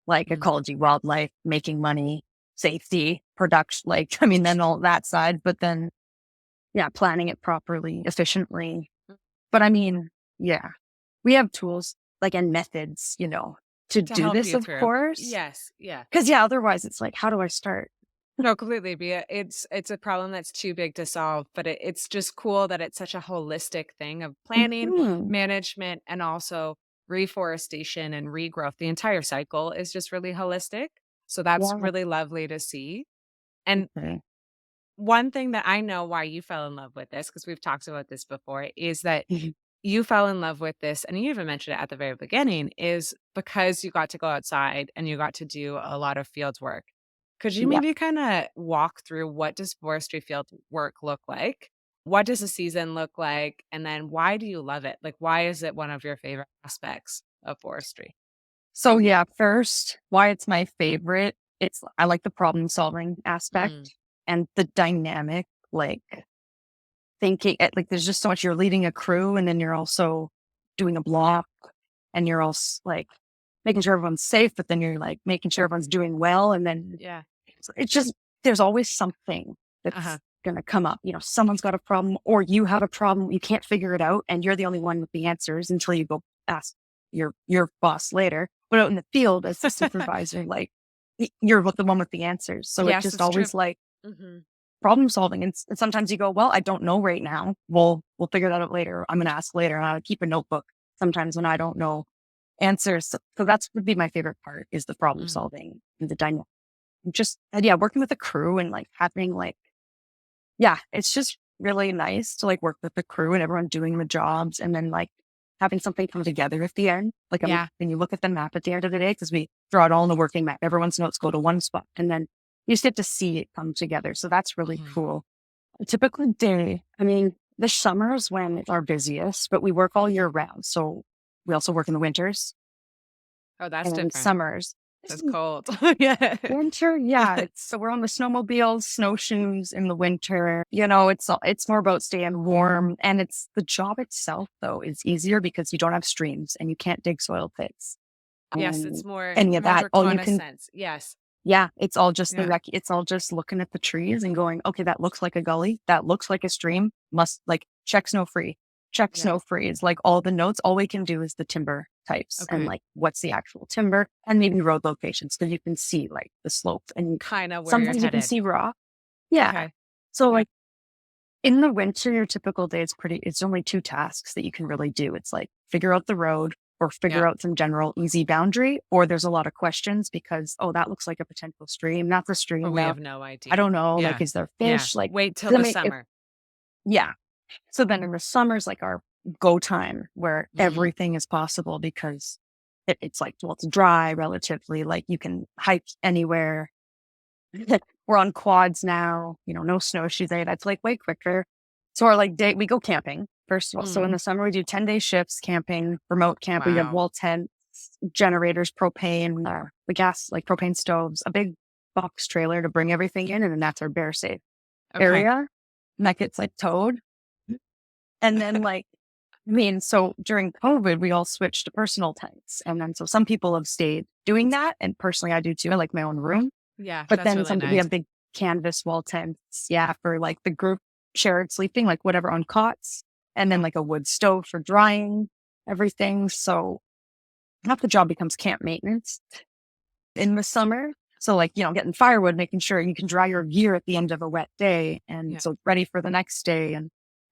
Like mhm. ecology, wildlife, making money, safety, production, like I mean, then all that side, but then yeah, planning it properly, efficiently. But I mean, yeah, we have tools like and methods, to To do help this, you of through. course. Yes, yeah. Because yeah, otherwise it's like, how do I start? No, completely. It's a problem that's too big to solve, but it's just cool that it's such a holistic thing of planning, Mhm. management, and also reforestation and regrowth. The entire cycle is just really holistic. So that's Yeah. really lovely to see. And Okay. one thing that I know why you fell in love with this, because we've talked about this before, is that Mhm. you fell in love with this, and you even mentioned it at the very beginning, is because you got to go outside and you got to do a lot of field work. Could you Yeah. maybe kinda walk through what does forestry field work look like? What does a season look like? And then why do you love it? Like, why is it one of your favorite aspects of forestry? So yeah, first, why it's my favorite, I like the problem solving Mm, aspect and the dynamic, like like there's just so much. You're leading a crew and then you're also doing a block and you're also like making sure everyone's safe, but then you're like making sure everyone's doing well. And then yeah. it's just, there's always something Uh-huh. that's going to come up. Someone's got a problem or you have a problem, you can't figure it out and you're the only one with the answers until you go ask your boss later. But out in the field as the supervisor, like you're the one with the answers. So it's Yes, just it's true. always like Mhm. problem solving. And sometimes you go, well, I don't know right now. We'll figure that out later. I'm going to ask later. And I keep a notebook sometimes when I don't know answers. So that's would be my favorite part is the problem Mhm. solving and the dynamic. Just, and yeah, working with a crew and like having like, yeah, it's just really nice to like work with the crew and everyone doing the jobs and then like having something come together at the end. Like Yeah. when you look at the map at the end of the day, because we draw it all in a working map, everyone's notes go to one spot and then you just get to see it come together. So that's really Mhm. cool. A typical day, I mean, the summer is when it's our busiest, but we work all year round. So we also work in the winters Oh, that's and different. summers. That's cold. Yeah. Winter, yeah. So we're on the snowmobiles, snowshoes in the winter. It's more about staying warm. And it's the job itself, though, is easier because you don't have streams and you can't dig soil pits. Yes, it's And more any of more that, all you can, sense. Yes. yeah, it's all just Yeah. it's all just looking at the trees and going, okay, that looks like a gully. That looks like a stream. Must like check snow free. Check Yeah. snow free is like all the notes. All we can do is the timber types and Okay. like what's the actual timber and maybe road locations because you can see like the slope and Kinda where you're sometimes you can headed. see rock. Yeah. Okay. So Yeah. like in the winter, your typical day is it's only two tasks that you can really do. It's like figure out the road or Yeah. figure out some general easy boundary, or there's a lot of questions because, oh, that looks like a potential stream. That's a Or stream we now. have no I idea. don't know. Like, Yeah. is there Yeah. fish? Like, Wait till 'cause I the mean, summer. yeah. So then in the summers, like go time where Mhm. everything is possible because it's like, well, it's dry relatively, like you can hike anywhere. We're on quads now, no snowshoes. That's like way quicker. So our like day, we go camping first of all. So Mm. in the summer we do 10-day shifts camping, remote camp. We have Wow. wall tents, generators, propane, the gas, like propane stoves, a big box trailer to bring everything in. And then that's our bear safe Okay. area. And that gets like towed. And then like, so during COVID, we all switched to personal tents. And then so some people have stayed doing that. And personally, I do too. I like my own room. Yeah, But that's then really we nice. have big canvas wall tents, yeah, for like the group shared sleeping, like whatever on cots, and then like a wood stove for drying everything. So half the job becomes camp maintenance in the summer. So like, getting firewood, making sure you can dry your gear at the end of a wet day. And Yeah. so ready for the next day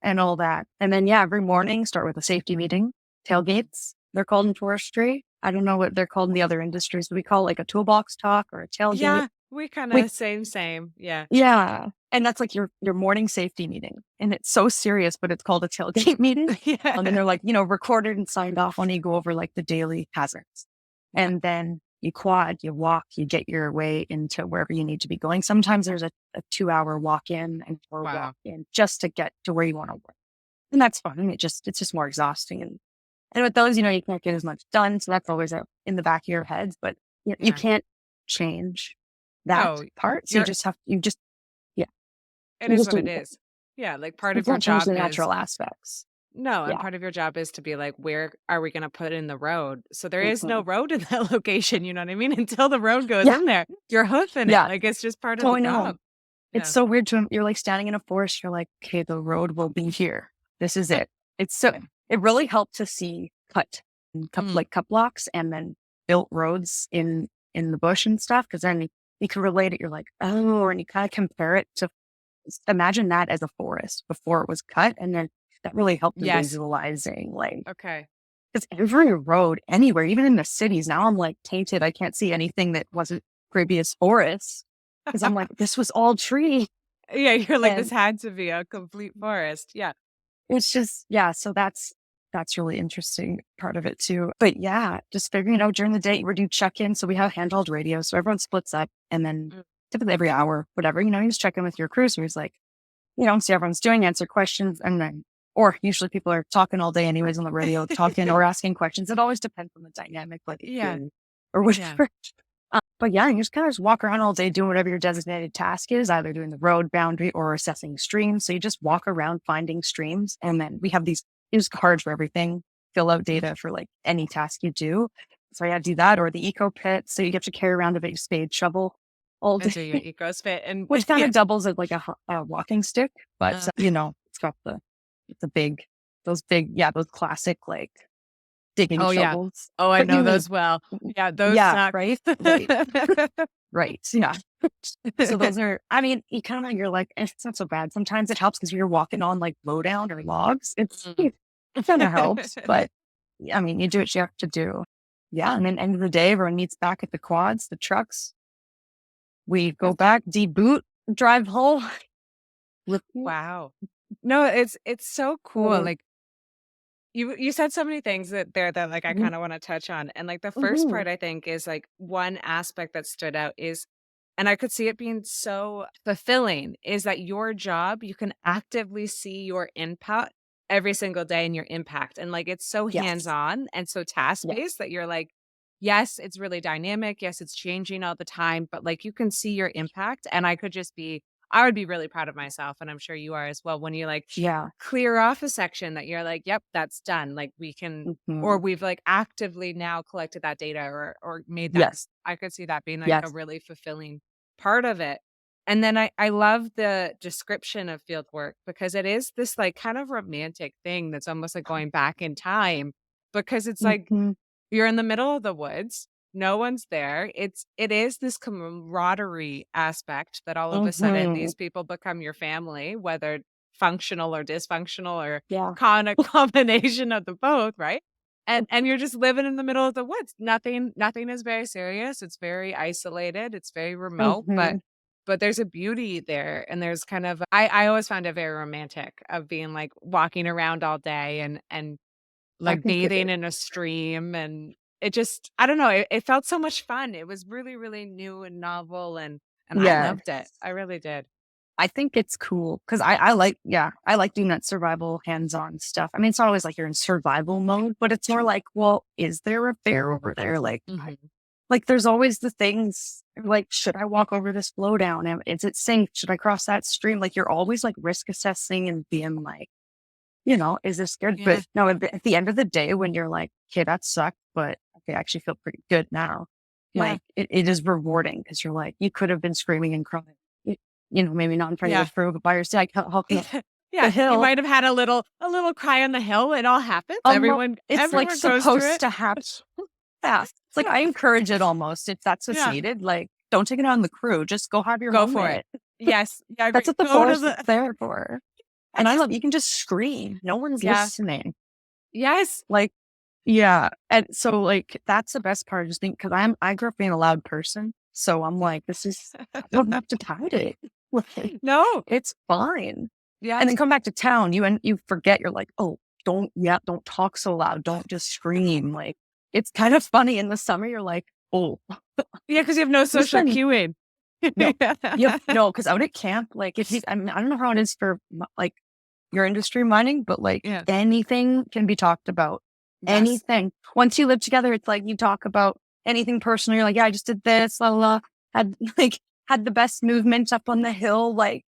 and all that. And then, yeah, every morning start with a safety meeting, tailgates. They're called in forestry. I don't know what they're called in the other industries, but we call it like a toolbox talk or a tailgate. Yeah, we We kinda same. Yeah. Yeah, and that's like your morning safety meeting, and it's so serious, but it's called a tailgate meeting. And Yeah. they're like, recorded and signed off when you go over like the daily hazards. Yeah. And then you quad, you walk, you get your way into wherever you need to be going. Sometimes there's a 2-hour walk in and or walk Wow. in just to get to where you want to work. And that's fun. It's just more exhausting. And with those, you can't get as much done. So that's always in the back of your heads, but you Yeah. can't change that No, part. So you're you just, yeah. it You is just what do it it. is. Yeah, like, part You of your can't change job the is natural aspects. no, and Yeah. part of your job is to be like, "Where are we gonna put in the road?" So there is no Mhm. road in that location, you know what I mean? Until the road goes Yeah. in there, you're hoofing it, Yeah. like, it's just part of Oh, the I know. job. It's Yeah. so weird you're like standing in a forest. You're like, okay, the road will be here. This is it. It really helped to see Mm. like cut blocks and then built roads in the bush and stuff. Cause then you can relate it. You're like, oh, and you kind of compare it to imagine that as a forest before it was cut. And then that really helped in Yes. visualizing like, Okay. because every road anywhere, even in the cities, now I'm like tainted. I can't see anything that wasn't previous forests because I'm like, this was all tree. Yeah, you're like, "This And had to be a complete forest." Yeah. it's just, yeah. So that's really interesting part of it too. But yeah, just figuring it out during the day. We do check in. So we have handheld radios. So everyone splits up and then Mm. typically every hour, whatever, you just check in with your crew. So he's like, see everyone's doing, answer questions. And then, or usually people are talking all day anyways on the radio, talking or asking questions. It always depends on the dynamic, like Yeah. or Yeah. whatever. But yeah, you just kind of just walk around all day doing whatever your designated task is, either doing the road boundary or assessing streams. So you just walk around finding streams. And then we have these use cards for everything, fill out data for like any task you do. So yeah, do that or the eco pit. So you get to carry around a big spade shovel all And do your day, ecos fit and which kind yeah. of doubles as like a walking stick. But, Uh, it's got the big, yeah, those classic like digging oh, yeah. shovels. Oh, I But know you need, those well. Yeah, those yeah, suck. right, right. Right. Yeah. So those are, you kind of, you're like, it's not so bad. Sometimes it helps because you're walking on like lowdown or logs. Mm. It kind of helps, but you do what you have to do. Yeah. And then end of the day, everyone meets back at the quads, the trucks. We go back, deboot, drive home. Repeat. Wow. No, it's so cool, Mhm. like, you said so many things that, like, I Mhm. kinda wanna touch on, and, like, the first Mhm. part I think is, like, one aspect that stood out is and I could see it being so fulfilling, is that your job, you can actively see your input every single day and your impact, and, like, it's so Yes. hands-on and so task-based Yes. that you're like, yes, it's really dynamic, yes, it's changing all the time, but, like, you can see your impact, and I would be really proud of myself, and I'm sure you are as well, when you, like, Yeah. clear off a section that you're like, "Yep, that's done." Like, we can or Mhm. we've, like, actively now collected that data or made that Yes. I could see that being, like, a Yes. really fulfilling part of it. And then I love the description of field work because it is this, like, kind of romantic thing that's almost like going back in time because it's like Mhm. you're in the middle of the woods, no one's there. It is this camaraderie aspect that all of a sudden Mhm. these people become your family, whether functional or dysfunctional or Yeah. a combination of the both, right? And you're just living in the middle of the woods. Nothing is very serious. It's very isolated. It's very remote, but Mhm. but there's a beauty there, and there's kind of I always found it very romantic of being, like, walking around all day and, I like, think it is. bathing in a stream, and it just I don't know, it felt so much fun. It was really, really new and novel, and I Yeah. loved it. I really did. I think it's cool because I like, yeah, I like doing that survival hands-on stuff. I mean, it's not always like you're in survival mode, but it's more like, well, is there a bear over there? Mhm. Like there's always the things like, should I walk over this flow down? Is it safe? Should I cross that stream? Like you're always like risk assessing and being like, is this good? Yeah, But no, at the end of the day, when you're like, okay, that sucked, but okay, I actually feel pretty good now. yeah, Like it is rewarding because you're like, you could have been screaming and crying, maybe not in front of your yeah. crew, but by yourself, like, how come the Yeah, you hill, might have had a little cry on the hill, it all happens, almost, everyone it's like everyone goes through supposed it. to happen. Yeah. It's like, I encourage it almost if that's what's Yeah, needed. Like, don't take it on the crew. Just go have your go for it. moment. Yes, yeah, I That's agree. what the Go to forest is the there for. And I Yes, love, you can just scream. No one's yeah, listening. yes. Like, yeah, and so, like, that's the best part, I just think, because I grew up being a loud person, so I'm like, "This is I don't have to hide it." Like, No, it's fine. And then yes. come back to town, you forget, you're like, "Oh, don't talk so loud, don't just scream." Like, it's kind of funny in the summer, you're like, "Oh, Yeah, because you have no social listen." cueing. No. Yep, no, because out at camp, like, if you I mean, I don't know how it is for like your industry mining, but like Yeah, anything can be talked about. yes. Anything. Once you live together, it's like you talk about anything personal. You're like, yeah, I just did this, la la la. Had like had the best movement up on the hill, like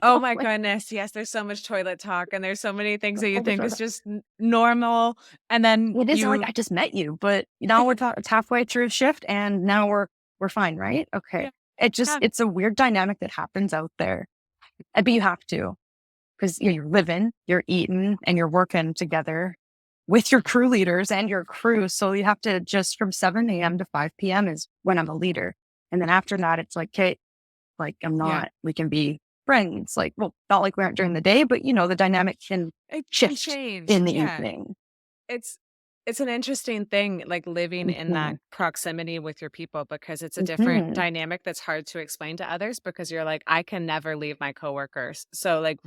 Oh my like goodness, yes, there's so much toilet talk, and there's so many things that you all the think sort is of just n normal, and then it isn't like you I just met you, but now it's halfway through shift and now we're fine, right? Okay. Yeah, yeah, It's a weird dynamic that happens out there. But you have to. Because you're living, you're eating, and you're working together with your crew leaders and your crew. So you have to just from 7 a.m. to 5 p.m. is when I'm a leader. And then after that, it's like, okay, like I'm yeah. not, we can be friends. Like, well, not like we aren't during the day, but the dynamic can It can shift change, in the yeah. evening. It's it's an interesting thing, like, living in Hmm. that proximity with your people because it's a different Hmm. dynamic that's hard to explain to others because you're like, "I can never leave my coworkers." So, like,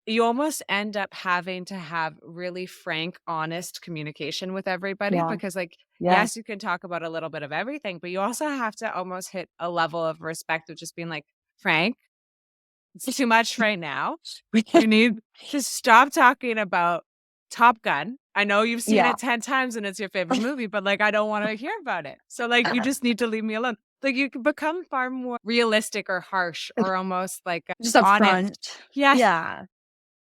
you almost end up having to have really frank, honest communication with everybody Yeah. because, like, Yeah. yes, you can talk about a little bit of everything, but you also have to almost hit a level of respect of just being like, "Frank, it's too much right now. You need to stop talking about Top Gun. I know you've seen Yeah. it 10 times and it's your favorite movie, but, like, I don't wanna hear about it. So, like, you just need to leave me alone." Like, you can become far more realistic or harsh or almost, like, Just up honest. front. Yes. Yeah.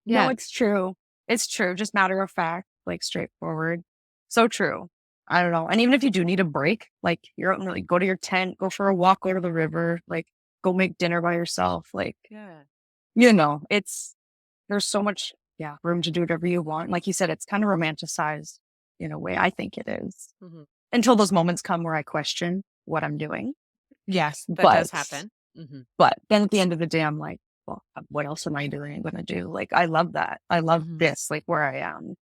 No, Yeah. it's true. It's true. Just matter of fact, like straightforward. So true. I don't know. And even if you do need a break, like you're out and like go to your tent, go for a walk, go to the river, like go make dinner by yourself. Like, Yeah. it's there's so much, yeah, room to do whatever you want. Like you said, it's kind of romanticized in a way. I think it is. Mhm. Until those moments come where I question what I'm doing. Yes, that But does happen. Mhm. then at the end of the day, I'm like, well, what else am I doing gonna do? Like I love that. I love Mhm. this, like where I am.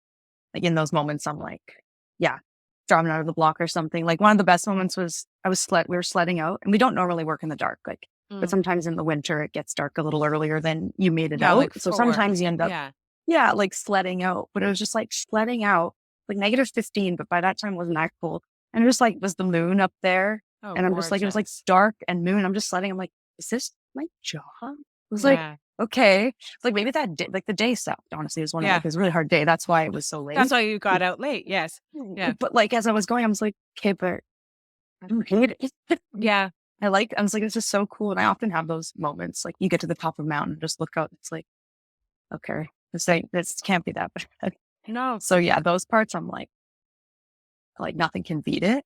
Like in those moments, I'm like, yeah, driving out of the block or something. Like one of the best moments was we were sledding out and we don't normally work in the dark. Like, but Mm. sometimes in the winter it gets dark a little earlier than you made it Yeah, out. like So 4. sometimes you end up, Yeah. yeah, like sledding out, but it was just like sledding out, like -15, but by that time it wasn't that cold. And it just like was the moon up there. Oh, And I'm just like, it was like gorgeous. dark and moon. I'm just sledding. I'm like, is this my job? It was like, Yeah. okay. It's like maybe that day, like the day sucked, honestly. It was Yeah. it was a really hard day. That's why it was so That's late. why you got out late. Yes. Yeah. But like as I was going, I was like, okay, but I don't hate it. Yeah. I was like, this is so cool. And I often have those moments. Like you get to the top of a mountain, just look out. It's like, okay, this can't be that bad. No. So yeah, those parts I'm like nothing can beat it.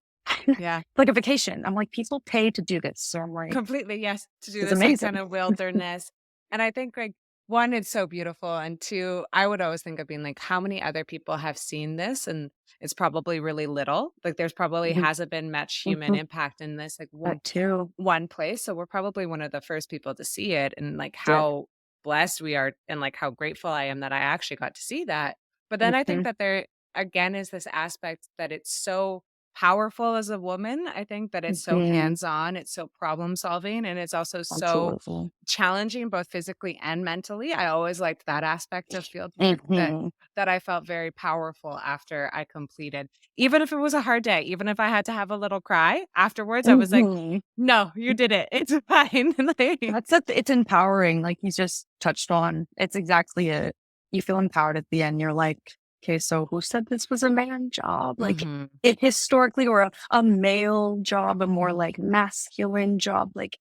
Yeah. Like a vacation. I'm like, people pay to do this. So I'm like, Completely, yes, to do it's this, like, kind amazing. of wilderness, and I think, like, 1, it's so beautiful, and 2, I would always think of being like, how many other people have seen this? And it's probably really little, like, there's probably Mhm, hasn't been much human mhm. impact in this, like, That too. one place, so we're probably one of the first people to see it and, like, Did. how blessed we are and, like, how grateful I am that I actually got to see that, but then I think Mhm. that there, again, is this aspect that it's so powerful as a woman. I think that it's so Mhm. hands-on, it's so problem solving, and it's also so Absolutely. challenging both physically and mentally. I always liked that aspect of field work Mhm. that I felt very powerful after I completed. Even if it was a hard day, even if I had to have a little cry afterwards, I was like, Mhm. "No, you did it. It's fine." Like, That's it. It's empowering, like you just touched on. It's exactly it. You feel empowered at the end. You're like, okay, so who said this was a man job? Like mhm. it historically, or a male job, a more like masculine job, like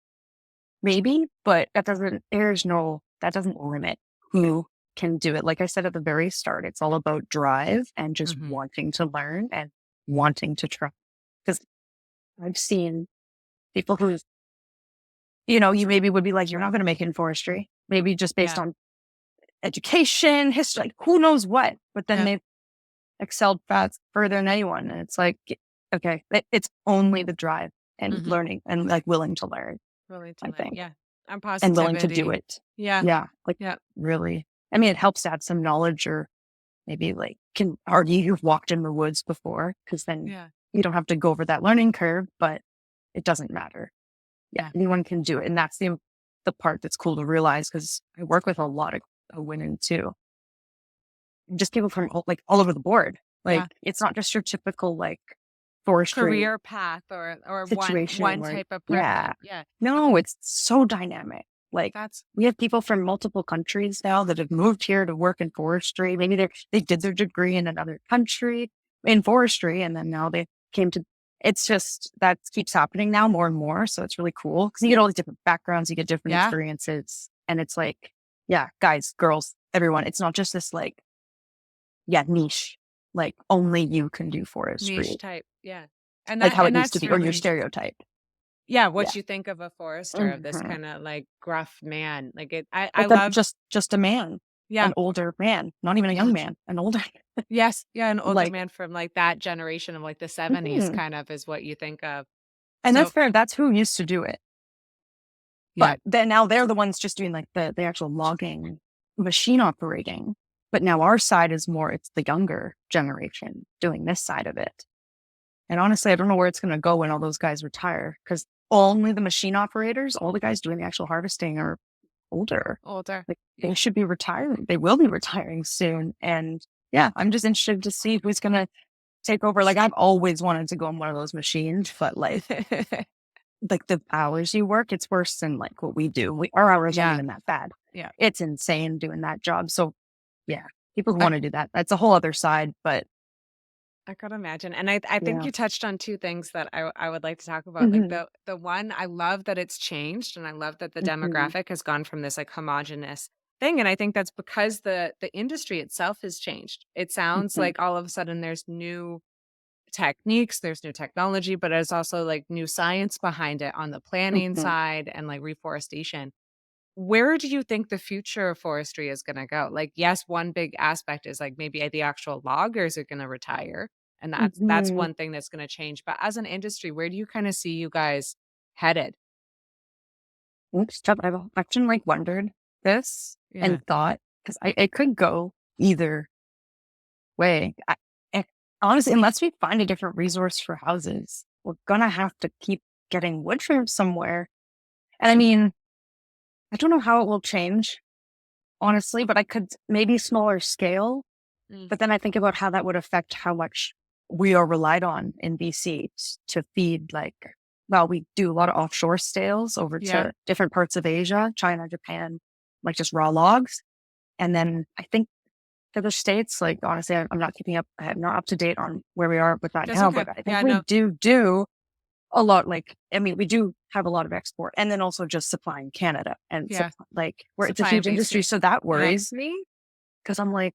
maybe, but that doesn't limit who can do it. Like I said at the very start, it's all about drive and just Mhm. wanting to learn and wanting to try. Because I've seen people who, you maybe would be like, you're not going to make it in forestry, maybe just based Yeah. on education, history, like who knows what, but then Yeah. they've excelled fast further than anyone. And it's like, okay, it's only the drive and Mhm. learning and like willing to learn, Really to I learn. think, Yeah. And and willing to do positivity. it. Yeah. Yeah. Like Yeah. really. I mean, it helps to add some knowledge or maybe like can argue you've walked in the woods before because then Yeah. you don't have to go over that learning curve, but it doesn't matter. Yeah. Yeah. Anyone can do it. And that's the part that's cool to realize because I work with a lot of women too, just people from all over the board. Like Yeah. it's not just your typical like forestry Career path or one situation where, type of yeah, person. Yeah. no, it's so dynamic. Like That's we have people from multiple countries now that have moved here to work in forestry. Maybe they did their degree in another country in forestry, and then now they came to. It's just that keeps happening now more and more. So it's really cool because you get all these different backgrounds, you get different yeah. experiences, and it's like, yeah, guys, girls, everyone. It's not just this like, yeah, niche, like only you can do Niche forestry, type. Yeah. And like how it needs to that's be, or your really stereotype. yeah, Yeah. what you think of a forester, of this Mhm. kinda, like, gruff man. Like, I But then love just a man, yeah. an older man, not even a young man, an older Yes, yeah, an older like man from, like, that generation of, like, the '70s mhm. kind of is what you think of. And that's So fair, that's who used to do it. yeah, But then now they're the ones just doing like the actual logging, machine operating. But now our side is more, it's the younger generation doing this side of it. And honestly, I don't know where it's gonna go when all those guys retire because only the machine operators, all the guys doing the actual harvesting are older. older. Like they Yeah. should be retiring. They will be retiring soon. And yeah, I'm just interested to see who's gonna take over. Like I've always wanted to go on one of those machines, but like the hours you work, it's worse than like what we do. Our hours aren't Yeah, even that bad. yeah. It's insane doing that job. So yeah, people who I want to do that, that's a whole other side. But I could imagine, and I think yeah. you touched on 2 things that I would like to talk about, like, Hmm. the one, I love that it's changed, and I love that the Hmm. demographic has gone from this, like, homogenous thing, and I think that's because the industry itself has changed. It sounds Hmm. like all of a sudden there's new techniques, there's new technology, but there's also, like, new science behind it on the planning Hmm. side and, like, reforestation. Where do you think the future of forestry is gonna go? Like, yes, one big aspect is, like, maybe the actual loggers are gonna retire, and that's Hmm. one thing that's gonna change, but as an industry, where do you kinda see you guys headed? Oops, I've often like wondered this Yeah. and thought because it could go either way. I, honestly, unless we find a different resource for houses, we're gonna have to keep getting wood from somewhere. And I mean, I don't know how it will change, honestly, but I could maybe smaller scale. Mm. But then I think about how that would affect how much we are relied on in BC to feed like, well, we do a lot of offshore sales over Yeah. to different parts of Asia, China, Japan, like just raw logs. And then I think for the States, like honestly, I'm not keeping up, I'm not up to date on where we are with that That's now, okay. but I think Yeah, we no. do a lot. Like, I mean, we do have a lot of export and then also just supplying Canada and Yeah. like where it's a Supply and huge industry. BC. So that Yeah. worries me because I'm like,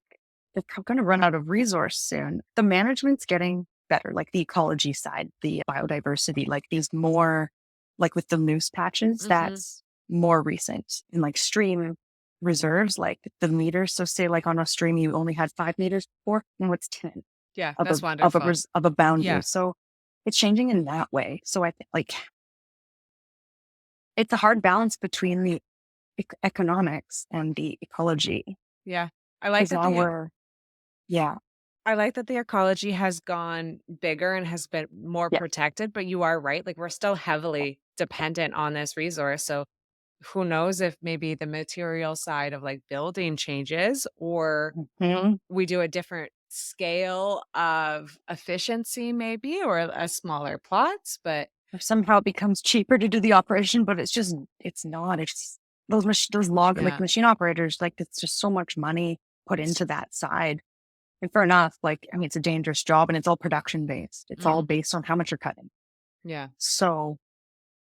they're going to run out of resource soon. The management's getting better, like the ecology side, the biodiversity, like these more, like with the moose patches, Mhm. that's more recent. And like stream reserves, like the meters. So say like on a stream, you only had 5 meters before, now it's 10 Yeah, of that's wonderful. of a boundary. Yeah. So it's changing in that way. So I think like it's a hard balance between the economics and the ecology Yeah. I like because that now the we're, yeah. I like that the ecology has gone bigger and has been more Yeah. protected, but you are right. Like we're still heavily dependent on this resource. So who knows if maybe the material side of like building changes or Mhm. we do a different scale of efficiency maybe or a smaller plots, but Or somehow it becomes cheaper to do the operation, but it's not. It's those yeah. machine operators, like it's just so much money put into that side. And fair enough, like, I mean, it's a dangerous job and it's all production based. It's all Mm, based on how much you're cutting. yeah. So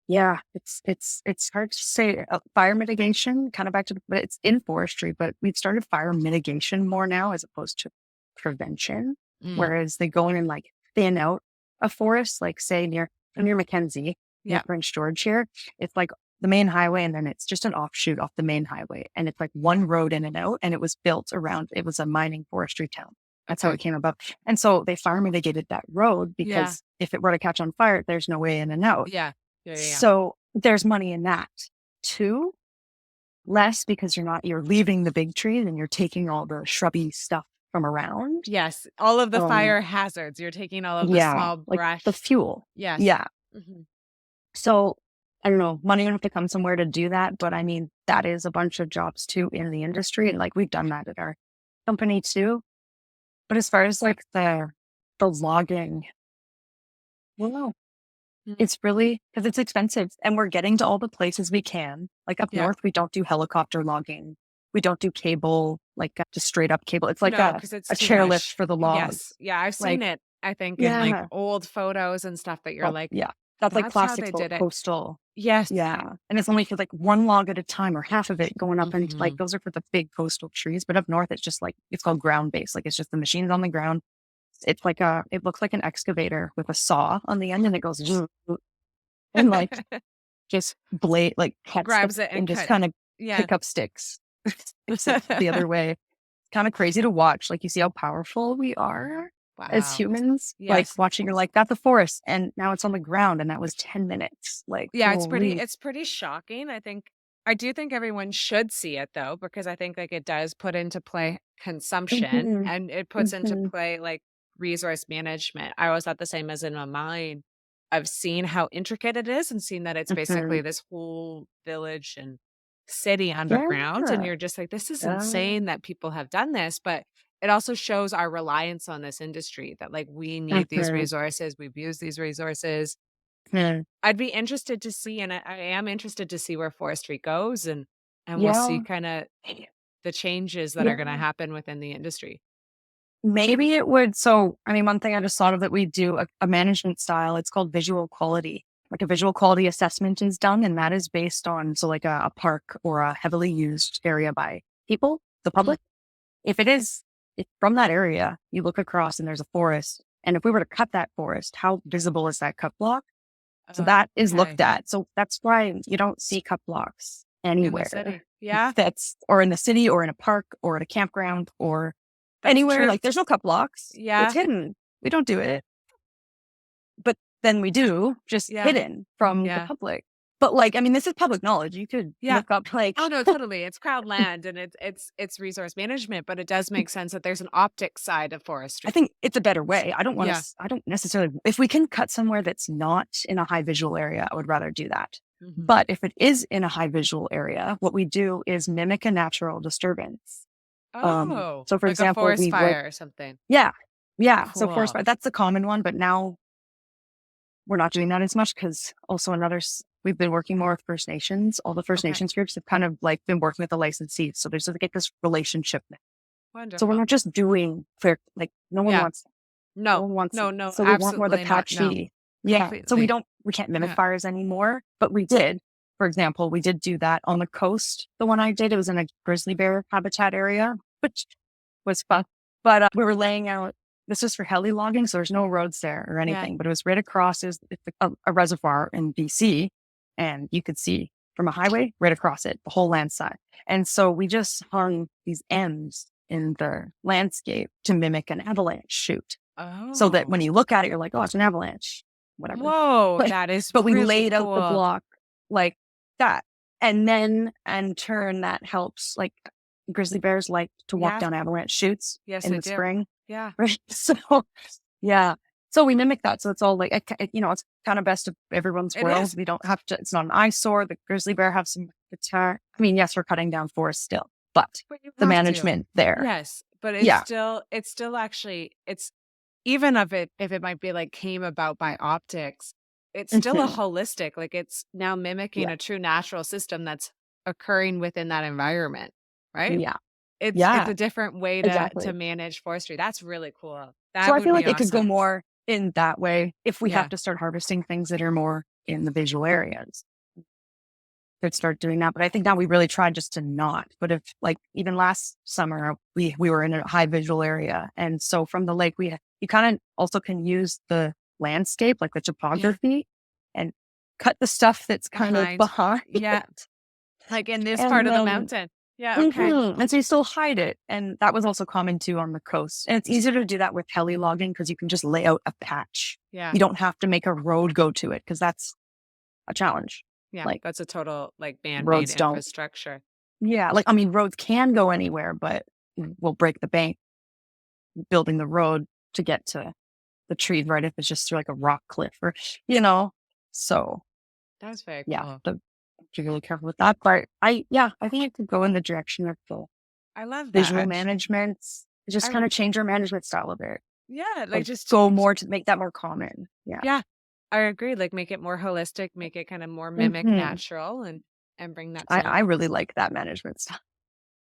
yeah, it's hard to say. Fire mitigation, kind of back to, but it's in forestry, but we've started fire mitigation more now as opposed to prevention. Mm, Whereas they go in and like thin out a forest, like say near Mackenzie, near yeah. Prince George here, it's like the main highway, and then it's just an offshoot off the main highway, and it's like one road in and out, and it was built around. It was a mining forestry town. That's how Okay. it came about. And so they fire mitigated that road Yeah. because if it were to catch on fire, there's no way in and out. Yeah. Yeah. Yeah. Yeah. So there's money in that too. Less because you're leaving the big trees and you're taking all the shrubby stuff from around. Yes. All of the Um, fire hazards. You're taking all of the yeah, small like the brush. fuel. Yes. Yeah. Mhm. So I don't know, money would have to come somewhere to do that. But I mean, that is a bunch of jobs too in the industry. And like we've done that at our company too. But as far as like the logging, well, no, Mm, it's really because it's expensive and we're getting to all the places we can. Like up yeah. north, we don't do helicopter logging. We don't do cable, like just straight up cable. It's like No, because it's a too chairlift much. for the Yes. logs. Yeah, I've seen Like, it, I think, in, like, yeah. old photos and stuff that you're Well, like, yeah. That's like "That's how classic they did it." coastal. Yes. Yeah. And it's only for like one log at a time or half of it going up. And like Mhm. those are for the big coastal trees. But up north, it's just like, it's called ground based. Like it's just the machines on the ground. It's like it looks like an excavator with a saw on the end and it goes and like just blade, like cuts the, Grabs it and and just cut. kind of Yeah. pick up sticks. It's it the other way. Kind of crazy to watch. Like you see how powerful we are as Wow. humans. Like Yes. watching, you're like, that's the forest, and now it's on the ground, and that was 10 minutes. Like Yeah, holy. it's pretty shocking. I do think everyone should see it though, because I think like it does put into play consumption Mhm, and it puts into mhm, play like resource management. I always thought the same as in my mind of seeing how intricate it is and seeing that it's mhm. basically this whole village and city underground. And Yeah. you're just like, this is Yeah. insane that people have done this. But it also shows our reliance on this industry that like we need these Mhm, resources, we've used these resources. mhm. I'd be interested to see, and I am interested to see where forestry goes, and we'll see Yeah. kinda the changes that are gonna Yeah. happen within the industry. Maybe it would. So, I mean, one thing I just thought of that we do a management style, it's called visual quality. Like a visual quality assessment is done, and that is based on, so like a park or a heavily used area by people, the Mm. public. If it is, if from that area, you look across and there's a forest, and if we were to cut that forest, how visible is that cut block? So that is looked Okay. at. So that's why you don't see cut blocks In the anywhere. city. Yeah, That's or in the city or in a park or at a campground or that's anywhere. true. Like there's no cut blocks. It's Yeah, hidden. We don't do it. But then we do, just yeah, hidden from the yeah, public. But like, I mean, this is public knowledge. You could yeah. look up like Oh, no, totally, it's crowd land and it's resource management, but it does make sense that there's an optic side of I forestry. think it's a better way. I don't want Yeah. to, I don't necessarily, if we can cut somewhere that's not in a high visual area, I would rather do that. Mhm. But if it is in a high visual area, what we do is mimic a natural disturbance. Oh, So for like a example, forest we like, fire or something. yeah, yeah. So forest Cool. fire, that's the common one, but now we're not doing that as much because also we've been working more with First Nations. All the First Okay, Nations groups have kind of like been working with the licensees. So there's like this relationship. So we're wonderful. not just doing fair, like Yeah. no No, one wants it. no, no, So we want more the absolutely not. No, patchy. Yeah. So completely. we can't mimic Yeah. fires anymore, but we did. For example, we did do that on the coast. The one I did, it was in a grizzly bear habitat area, which was fun. But we were laying out, this was for heli logging. So there's no roads there or Yeah. anything, but it was right across, it's a reservoir in BC. And you could see from a highway right across it, the whole land side. And so we just hung these M's in the landscape to mimic an avalanche chute. So that when Oh. you look at it, you're like, oh, it's an avalanche, whatever. Whoa, But, that is but we really laid out the cool. block like that. And then, in turn, that helps. Like grizzly bears like to walk Yeah. down avalanche chutes Yes, in they the do. spring. Yeah. Right. So, yeah. So we mimic that. So it's all like, it's kind of best of everyone's It worlds. is. We don't have to, it's not an eyesore. The grizzly bear have some attack. I mean, yes, we're cutting down forests still, but But you the have to. management there. Yes, but Yeah. it's still actually it's even of it if it might be like came about by optics, it's still a Mhm. holistic, like it's now mimicking Yeah. a true natural system that's occurring within that environment, right? Yeah. It's Yeah. a different way to Exactly. manage forestry. That's really cool. So That I would feel be like it could go awesome. more in that way if we have Yeah. to start harvesting things that are more in the visual areas. Could start doing that. But I think now we really tried just to not. But if like even last summer we were in a high visual area. And so from the lake you kind of also can use the landscape, like the Yeah. topography, and cut the stuff that's kind of Behind. behind Yeah. Like in this part and of the then mountain. Yeah, okay. and so you still hide it. And that was also common too on the coast. And it's easier to do that with heli logging because you can just lay out a patch. Yeah. You don't have to make a road go to it because that's a challenge. Yeah. Like That's a total like man-made roads don't. infrastructure. Yeah, like, I mean, roads can go anywhere, but we'll break the bank building the road to get to the trees, right? If it's just through like a rock cliff or, you know, so That was very yeah, cool. to be really careful with that. But I think it could go in the direction of the I love visual that. management, just I kind of change our management style a bit, yeah, like like just go more to make that more common. Yeah. yeah, I agree. Like make it more holistic, make it kind of more mimic hmm natural and bring that I to really like that management style.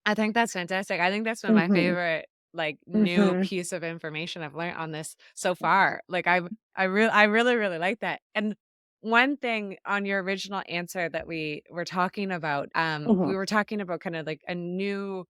I think that's fantastic. I think that's been my hmm favorite like new hmm piece of information I've learned on this so far. Like I really really like that. And one thing on your original answer that we were talking about, hmm we were talking about kind of like a new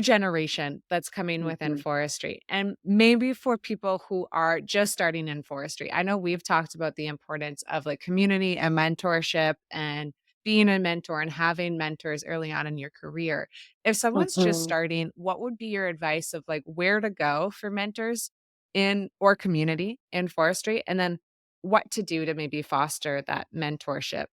generation that's coming within hmm forestry. And maybe for people who are just starting in forestry, I know we've talked about the importance of like community and mentorship and being a mentor and having mentors early on in your career. If someone's just hmm starting, what would be your advice of like where to go for mentors in or community in forestry? And then what to do to maybe foster that mentorship?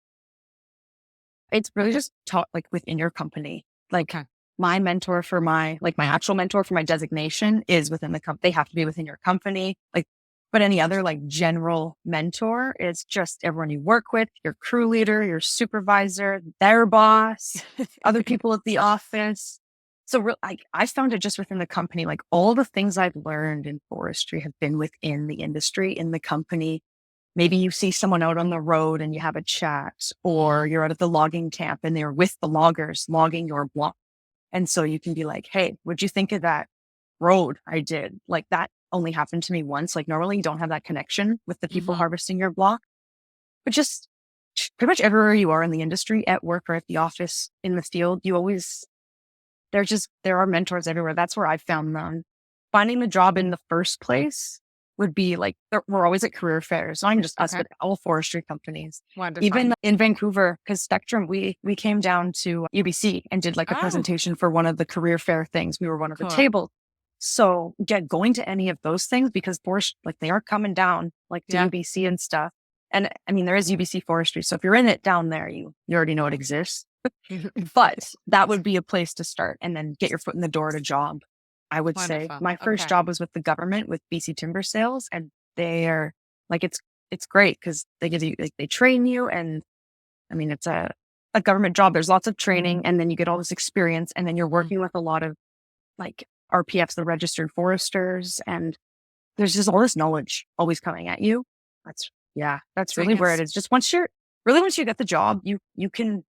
It's really just taught like within your company. Like Okay. my mentor for my actual mentor for my designation is within the company. They have to be within your company. Like, but any other like general mentor is just everyone you work with, your crew leader, your supervisor, their boss, other people at the office. So I found it just within the company, like all the things I've learned in forestry have been within the industry, in the company. Maybe you see someone out on the road and you have a chat, or you're out at the logging camp and they're with the loggers logging your block. And so you can be like, hey, what'd you think of that road I did? Like that only happened to me once. Like normally you don't have that connection with the people Mhm. harvesting your block, but just pretty much everywhere you are in the industry, at work or at the office, in the field, there are mentors everywhere. That's where I found them. Finding the job in the first place would be like, we're always at career fairs, not even just us, Okay. but all forestry companies. Wonderful. Even in Vancouver, because Spectrum, we came down to UBC and did like a Oh, presentation for one of the career fair things. We were one of the cool. tables. So going to any of those things because forest, like they are coming down like to Yeah. UBC and stuff. And I mean, there is UBC forestry. So if you're in it down there, you already know it exists. But that would be a place to start and then get your foot in the door at a job. I would say Wonderful. my first Okay. job was with the government with BC Timber Sales, and they're like it's great because they give you like they train you, and I mean it's a government job. There's lots of training, and then you get all this experience, and then you're Mhm. working with a lot of like RPFs, the registered foresters, and there's just all this knowledge always coming at you. That's that's So I really where it guess is. Just once you get the job, you can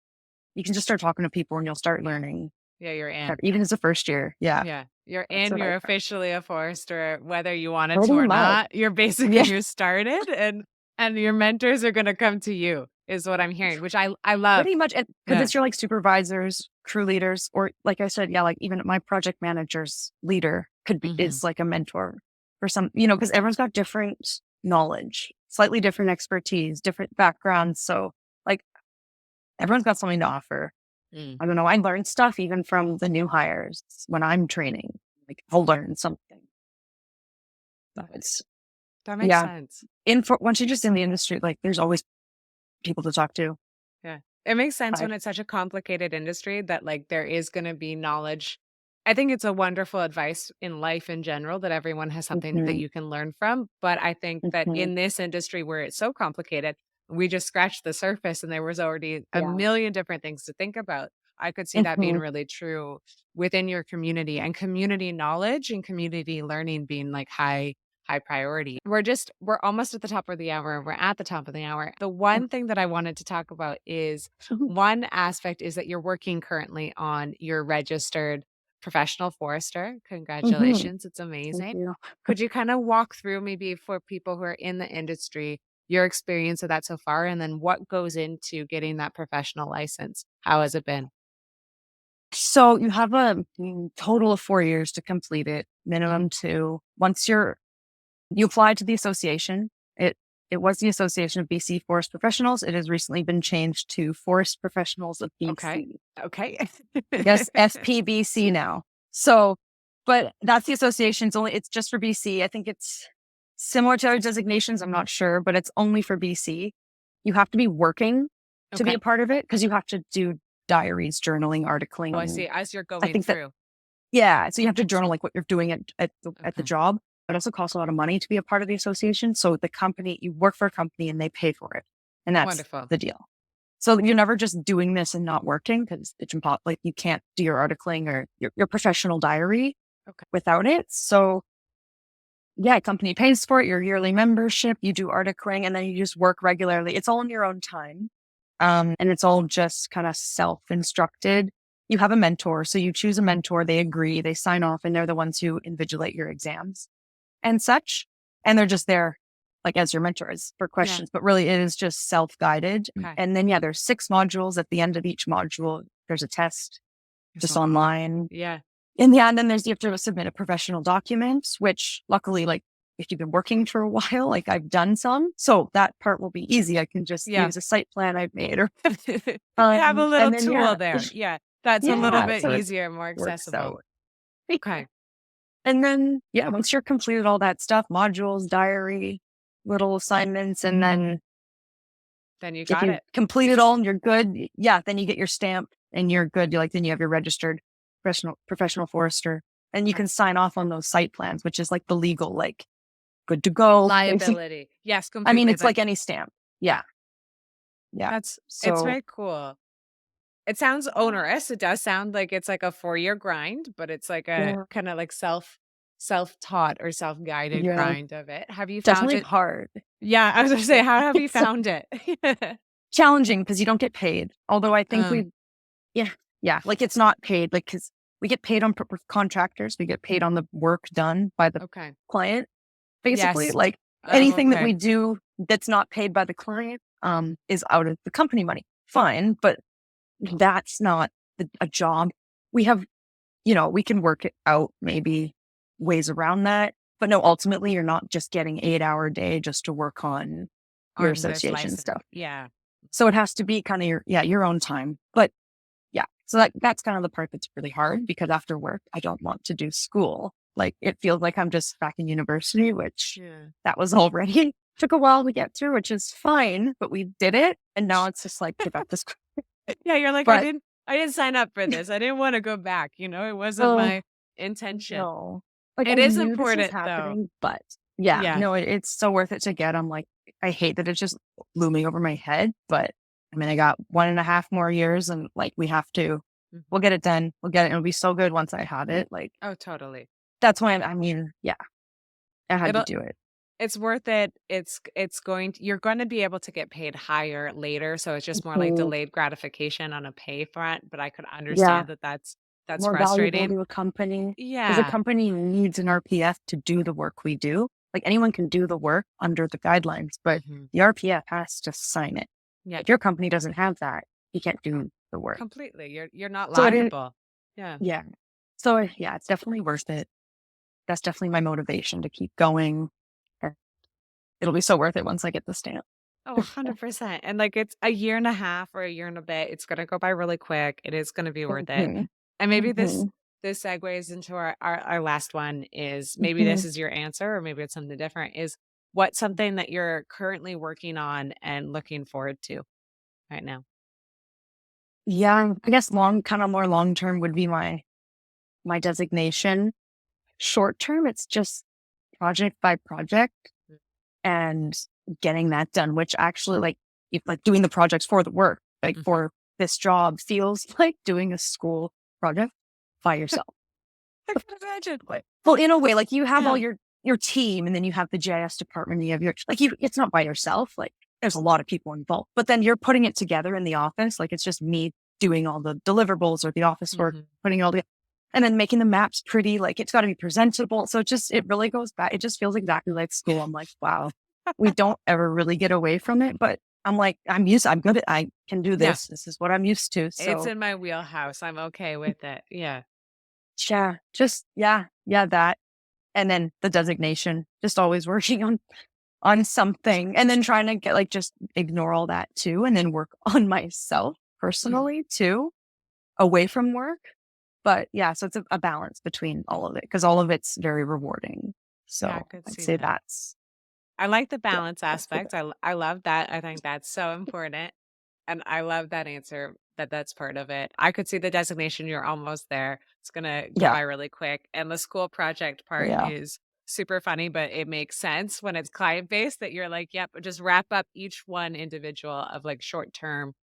just start talking to people and you'll start learning, yeah, you're in. even as a first year. Yeah, Yeah. You're that's in, what I you're found. officially a forester, whether you wanted to Pretty or much. not. You're basically Yeah, you started and your mentors are gonna come to you, is what I'm hearing, which I love. pretty much. Because Yeah. it's your like supervisors, crew leaders, or like I said, yeah, like even my project manager's leader Mhm. is like a mentor for some, because everyone's got different knowledge, slightly different expertise, different backgrounds. So like everyone's got something to offer. Mm. I don't know. I learned stuff even from the new hires when I'm training. Like I'll learn something. But it's That makes yeah. sense. Once you're just in the industry, like there's always people to talk to. Yeah. It makes sense I when it's such a complicated industry that like there is gonna be knowledge I think it's a wonderful advice in life in general that everyone has something that Mhm, you can learn from. But I think that mhm. in this industry where it's so complicated, we just scratched the surface and there was already a Yeah. million different things to think about. I could see that being Mhm. really true within your community and community knowledge and community learning being like high priority. We're almost at the top of the hour. We're at the top of the hour. The Mm. one thing that I wanted to talk about is one aspect is that you're working currently on your registered professional forester. Mhm. Congratulations, it's Thank amazing. you. Could you kind of walk through maybe for people who are in the industry, your experience of that so far, and then what goes into getting that professional license? How has it been? So you have a total of 4 years to complete it, Mhm. minimum 2. Once you apply to the association, it it was the Association of BC Forest Professionals. It has recently been changed to Forest Professionals of Okay. BC. Okay. Yes, FPBC now. So, but that's the association. It's just for BC. I think it's similar to other designations. I'm not sure, but it's only for BC. You have to be working to be a Okay. part of it because you have to do diaries, journaling, Oh, I articling. see. As you're I going think that through. yeah. So you have to journal like what you're doing at the Okay. job. It also costs a lot of money to be a part of the association. So the company you work for a company and they pay for it, and that's Wonderful. the deal. So you're never just doing this and not working because it's impossible. Like you can't do your articling or your professional diary Okay. without it. So yeah, company pays for it, your yearly membership, you do articling, and then you just work regularly. It's all in your own time. And it's all just kind of self-instructed. You have a mentor. So you choose a mentor, they agree, they sign off, and they're the ones who invigilate your exams and such. And they're just there like as your mentors for Yeah. questions, but really it is just self-guided. Okay. And then yeah, there's 6 modules. At the end of each module, there's a test It's just so cool. online. Yeah. In the end, then you have to submit a professional document, which luckily, like if you've been working for a while, like I've done some. So that part will be easy. I can just Yeah. use a site plan I've made or You have a little and then tool yeah. there. Yeah. That's a little Yeah. bit So it easier, more works accessible. out. Okay. And then yeah, once you're completed all that stuff, modules, diary, little assignments, and then Then you if got you it. complete it all and you're good, yeah, then you get your stamp and you're good. You like then you have your registered professional forester. And you Okay. can sign off on those site plans, which is like the legal, like good to go. Basically. Liability. Yes, I mean, completely. it's like any stamp. Yeah. Yeah. It's So very cool. It sounds onerous. It does sound like it's like a 4-year grind, but it's like a yeah, kinda like self-taught or self-guided yeah, grind of it. Have you found definitely it hard. Yeah, I was gonna say, how have you It's found it? challenging because you don't get paid. Although I think Um, yeah, yeah, like it's not paid, like because we get paid on contractors, we get paid on the work done by the okay. client, basically. Yes. Like Oh, anything that okay. we do that's not paid by the client, is out of the company money. Fine, but that's not a job. We have, we can work it out, maybe ways around that. But no, ultimately, you're not just getting 8-hour day just to work on your On this association license. stuff. Yeah. So it has to be kind of your own time. But yeah, so that's kind of the part that's really hard because after work, I don't want to do school. Like it feels like I'm just back in university, which Yeah. that was already took a while to get through, which is fine, but we did it. And now it's just like, get back to school. Yeah, you're like, But I didn't sign up for this. I didn't wanna go back, it wasn't oh, my intention. no. Like, I It is knew this was important though. happening, but yeah, Yeah. no, it's so worth it to get. I'm like, I hate that it's just looming over my head, but I mean, I got 1.5 more years and like, Mhm. we'll get it done. We'll get it. It'll be so good once I have it. Like, Oh, totally. that's when, I mean, yeah, I had to It'll do it. It's worth it. It's going to you're gonna be able to get paid higher later, so it's just more like Mhm. delayed gratification on a pay front, but I could Yeah, understand that that's more valuable frustrating. to a company because a Yeah. company needs an RPF to do the work we do. Like, anyone can do the work under the guidelines, but Mhm. the RPF has to sign it. Yeah, If your company doesn't have that, you can't do the work. completely. You're not So it is, liable. Yeah. yeah. So yeah, it's definitely worth it. That's definitely my motivation to keep going. Uh, It'll be so worth it once I get the stamp. Oh, 100%. And, like, it's a year and a half or a year and a bit. It's gonna go by really quick. It is gonna be worth it. Mhm, And maybe mhm, this segues into our last one is maybe this mhm. is your answer or maybe it's something different, is what's something that you're currently working on and looking forward to right now? Yeah, I guess more long term would be my designation. Short term, it's just project by project and getting that done, which actually like doing the projects for the work, like Mhm. for this job feels like doing a school project by yourself. I can imagine. Well, in a way, like you have all Yeah. your team and then you have the GIS department, and you have your like you it's not by yourself. Like there's a lot of people involved. But then you're putting it together in the office. Like it's just me doing all the deliverables or the office work, Mhm. putting it all together. And then making the maps pretty, like it's got to be presentable. So it really goes back. It just feels exactly like school. I'm like, wow, we don't ever really get away from it. But I'm good I can do Yeah. this. This is what I'm used to. It's So in my wheelhouse. I'm okay with it. Yeah. yeah, yeah, that. And then the designation, just always working on something and then trying to get like just ignore all that too. And then work on myself personally too, away from work. But yeah, so it's a balance between all of it because all of it's very rewarding. Yeah, I So could I'd see say that. that's, I like the yeah, balance that's the aspect. best. I love that. I think that's so important. And I love that answer that that's part of it. I could see the designation. You're almost there. It's going to go Yeah. by really quick. And the school project part Yeah. is super funny, but it makes sense when it's client based that you're like, yep, just wrap up each one individual of like short term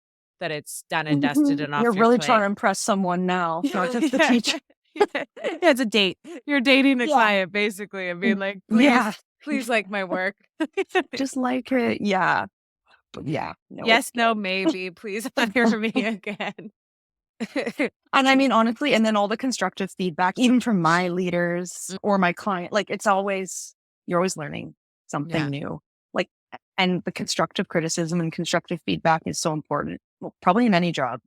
that it's done and dusted Mhm. and You're off your really trying plate. to impress someone now, not just the Yeah. teacher. Yeah. It's a date. You're dating the Yeah. client basically and being like, Yeah. please like my work. Just like it. Yeah. But yeah. No, it's Yes, no, good. maybe. Please hire me again. And I mean, honestly, and then all the constructive feedback, even from my leaders Mm, or my client, like you're always learning something yeah. new. Like, and the constructive criticism and constructive feedback is so important. Well, probably in any job,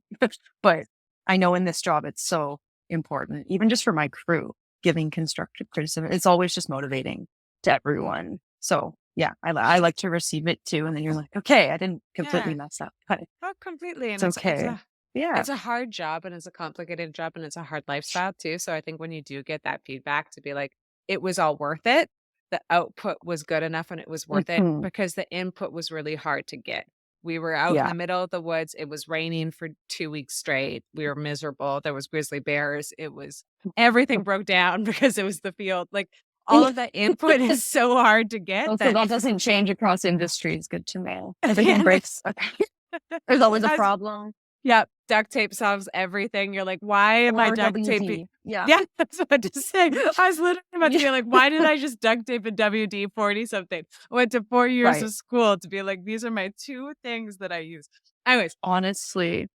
but I know in this job, it's so important, even just for my crew, giving constructive criticism. It's always just motivating to everyone. So yeah, I like to receive it too. And then you're like, okay, I didn't completely Yeah. mess up, but Oh, completely. And it's okay. Yeah. it's a hard job and it's a complicated job and it's a hard lifestyle too. So I think when you do get that feedback to be like, it was all worth it, the output was good enough and it was worth it Mhm. because the input was really hard to get. We were out in Yeah. the middle of the woods. It was raining for 2 weeks straight. We were miserable. There was grizzly bears. It was everything broke down because it was the field. Like all of that input is so hard to get Also, that that doesn't change across industries. Good to know. Everything yeah, breaks. Okay. There's always a as problem. yep, duct tape solves everything. You're like, "Why am I Or duct taping?" WD. Yeah. Yeah, that's what to say. I was literally about to Yeah. be like, "Why did I just duct tape a WD 40 something?" I went to 4 years Right. of school to be like, "These are my 2 things that I use." Anyways, Honestly.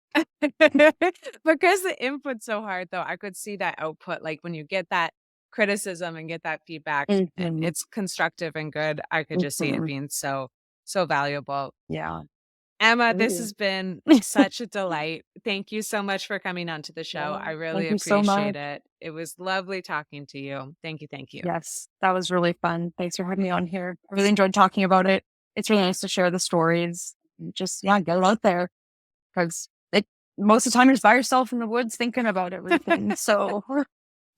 because the input's so hard though, I could see that output, like, when you get that criticism and get that feedback and Mhm. it's constructive and good, I could just see it Mhm. being so valuable. Yeah. Emma, this Ooh. has been such a delight. Thank you so much for coming onto the show. Yeah. I really Thank you so appreciate much. it. It was lovely talking to you. Thank you. Thank you. Yes. That was really fun. Thanks for having me on here. I really enjoyed talking about it. It's really nice to share the stories. And just, yeah, get it out there because it most of the time you're just by yourself in the woods thinking about everything. So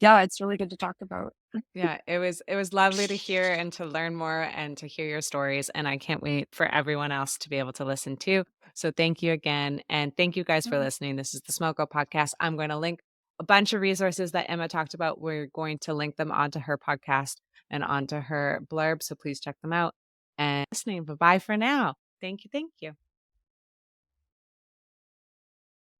yeah, it's really good to talk about. Yeah, it was lovely to hear and to learn more and to hear your stories. And I can't wait for everyone else to be able to listen too. So thank you again. And thank you guys for listening. This is the Smoko podcast. I'm going to link a bunch of resources that Emma talked about. We're going to link them onto her podcast and onto her blurb. So please check them out and listening. Bye bye for now. Thank you. Thank you.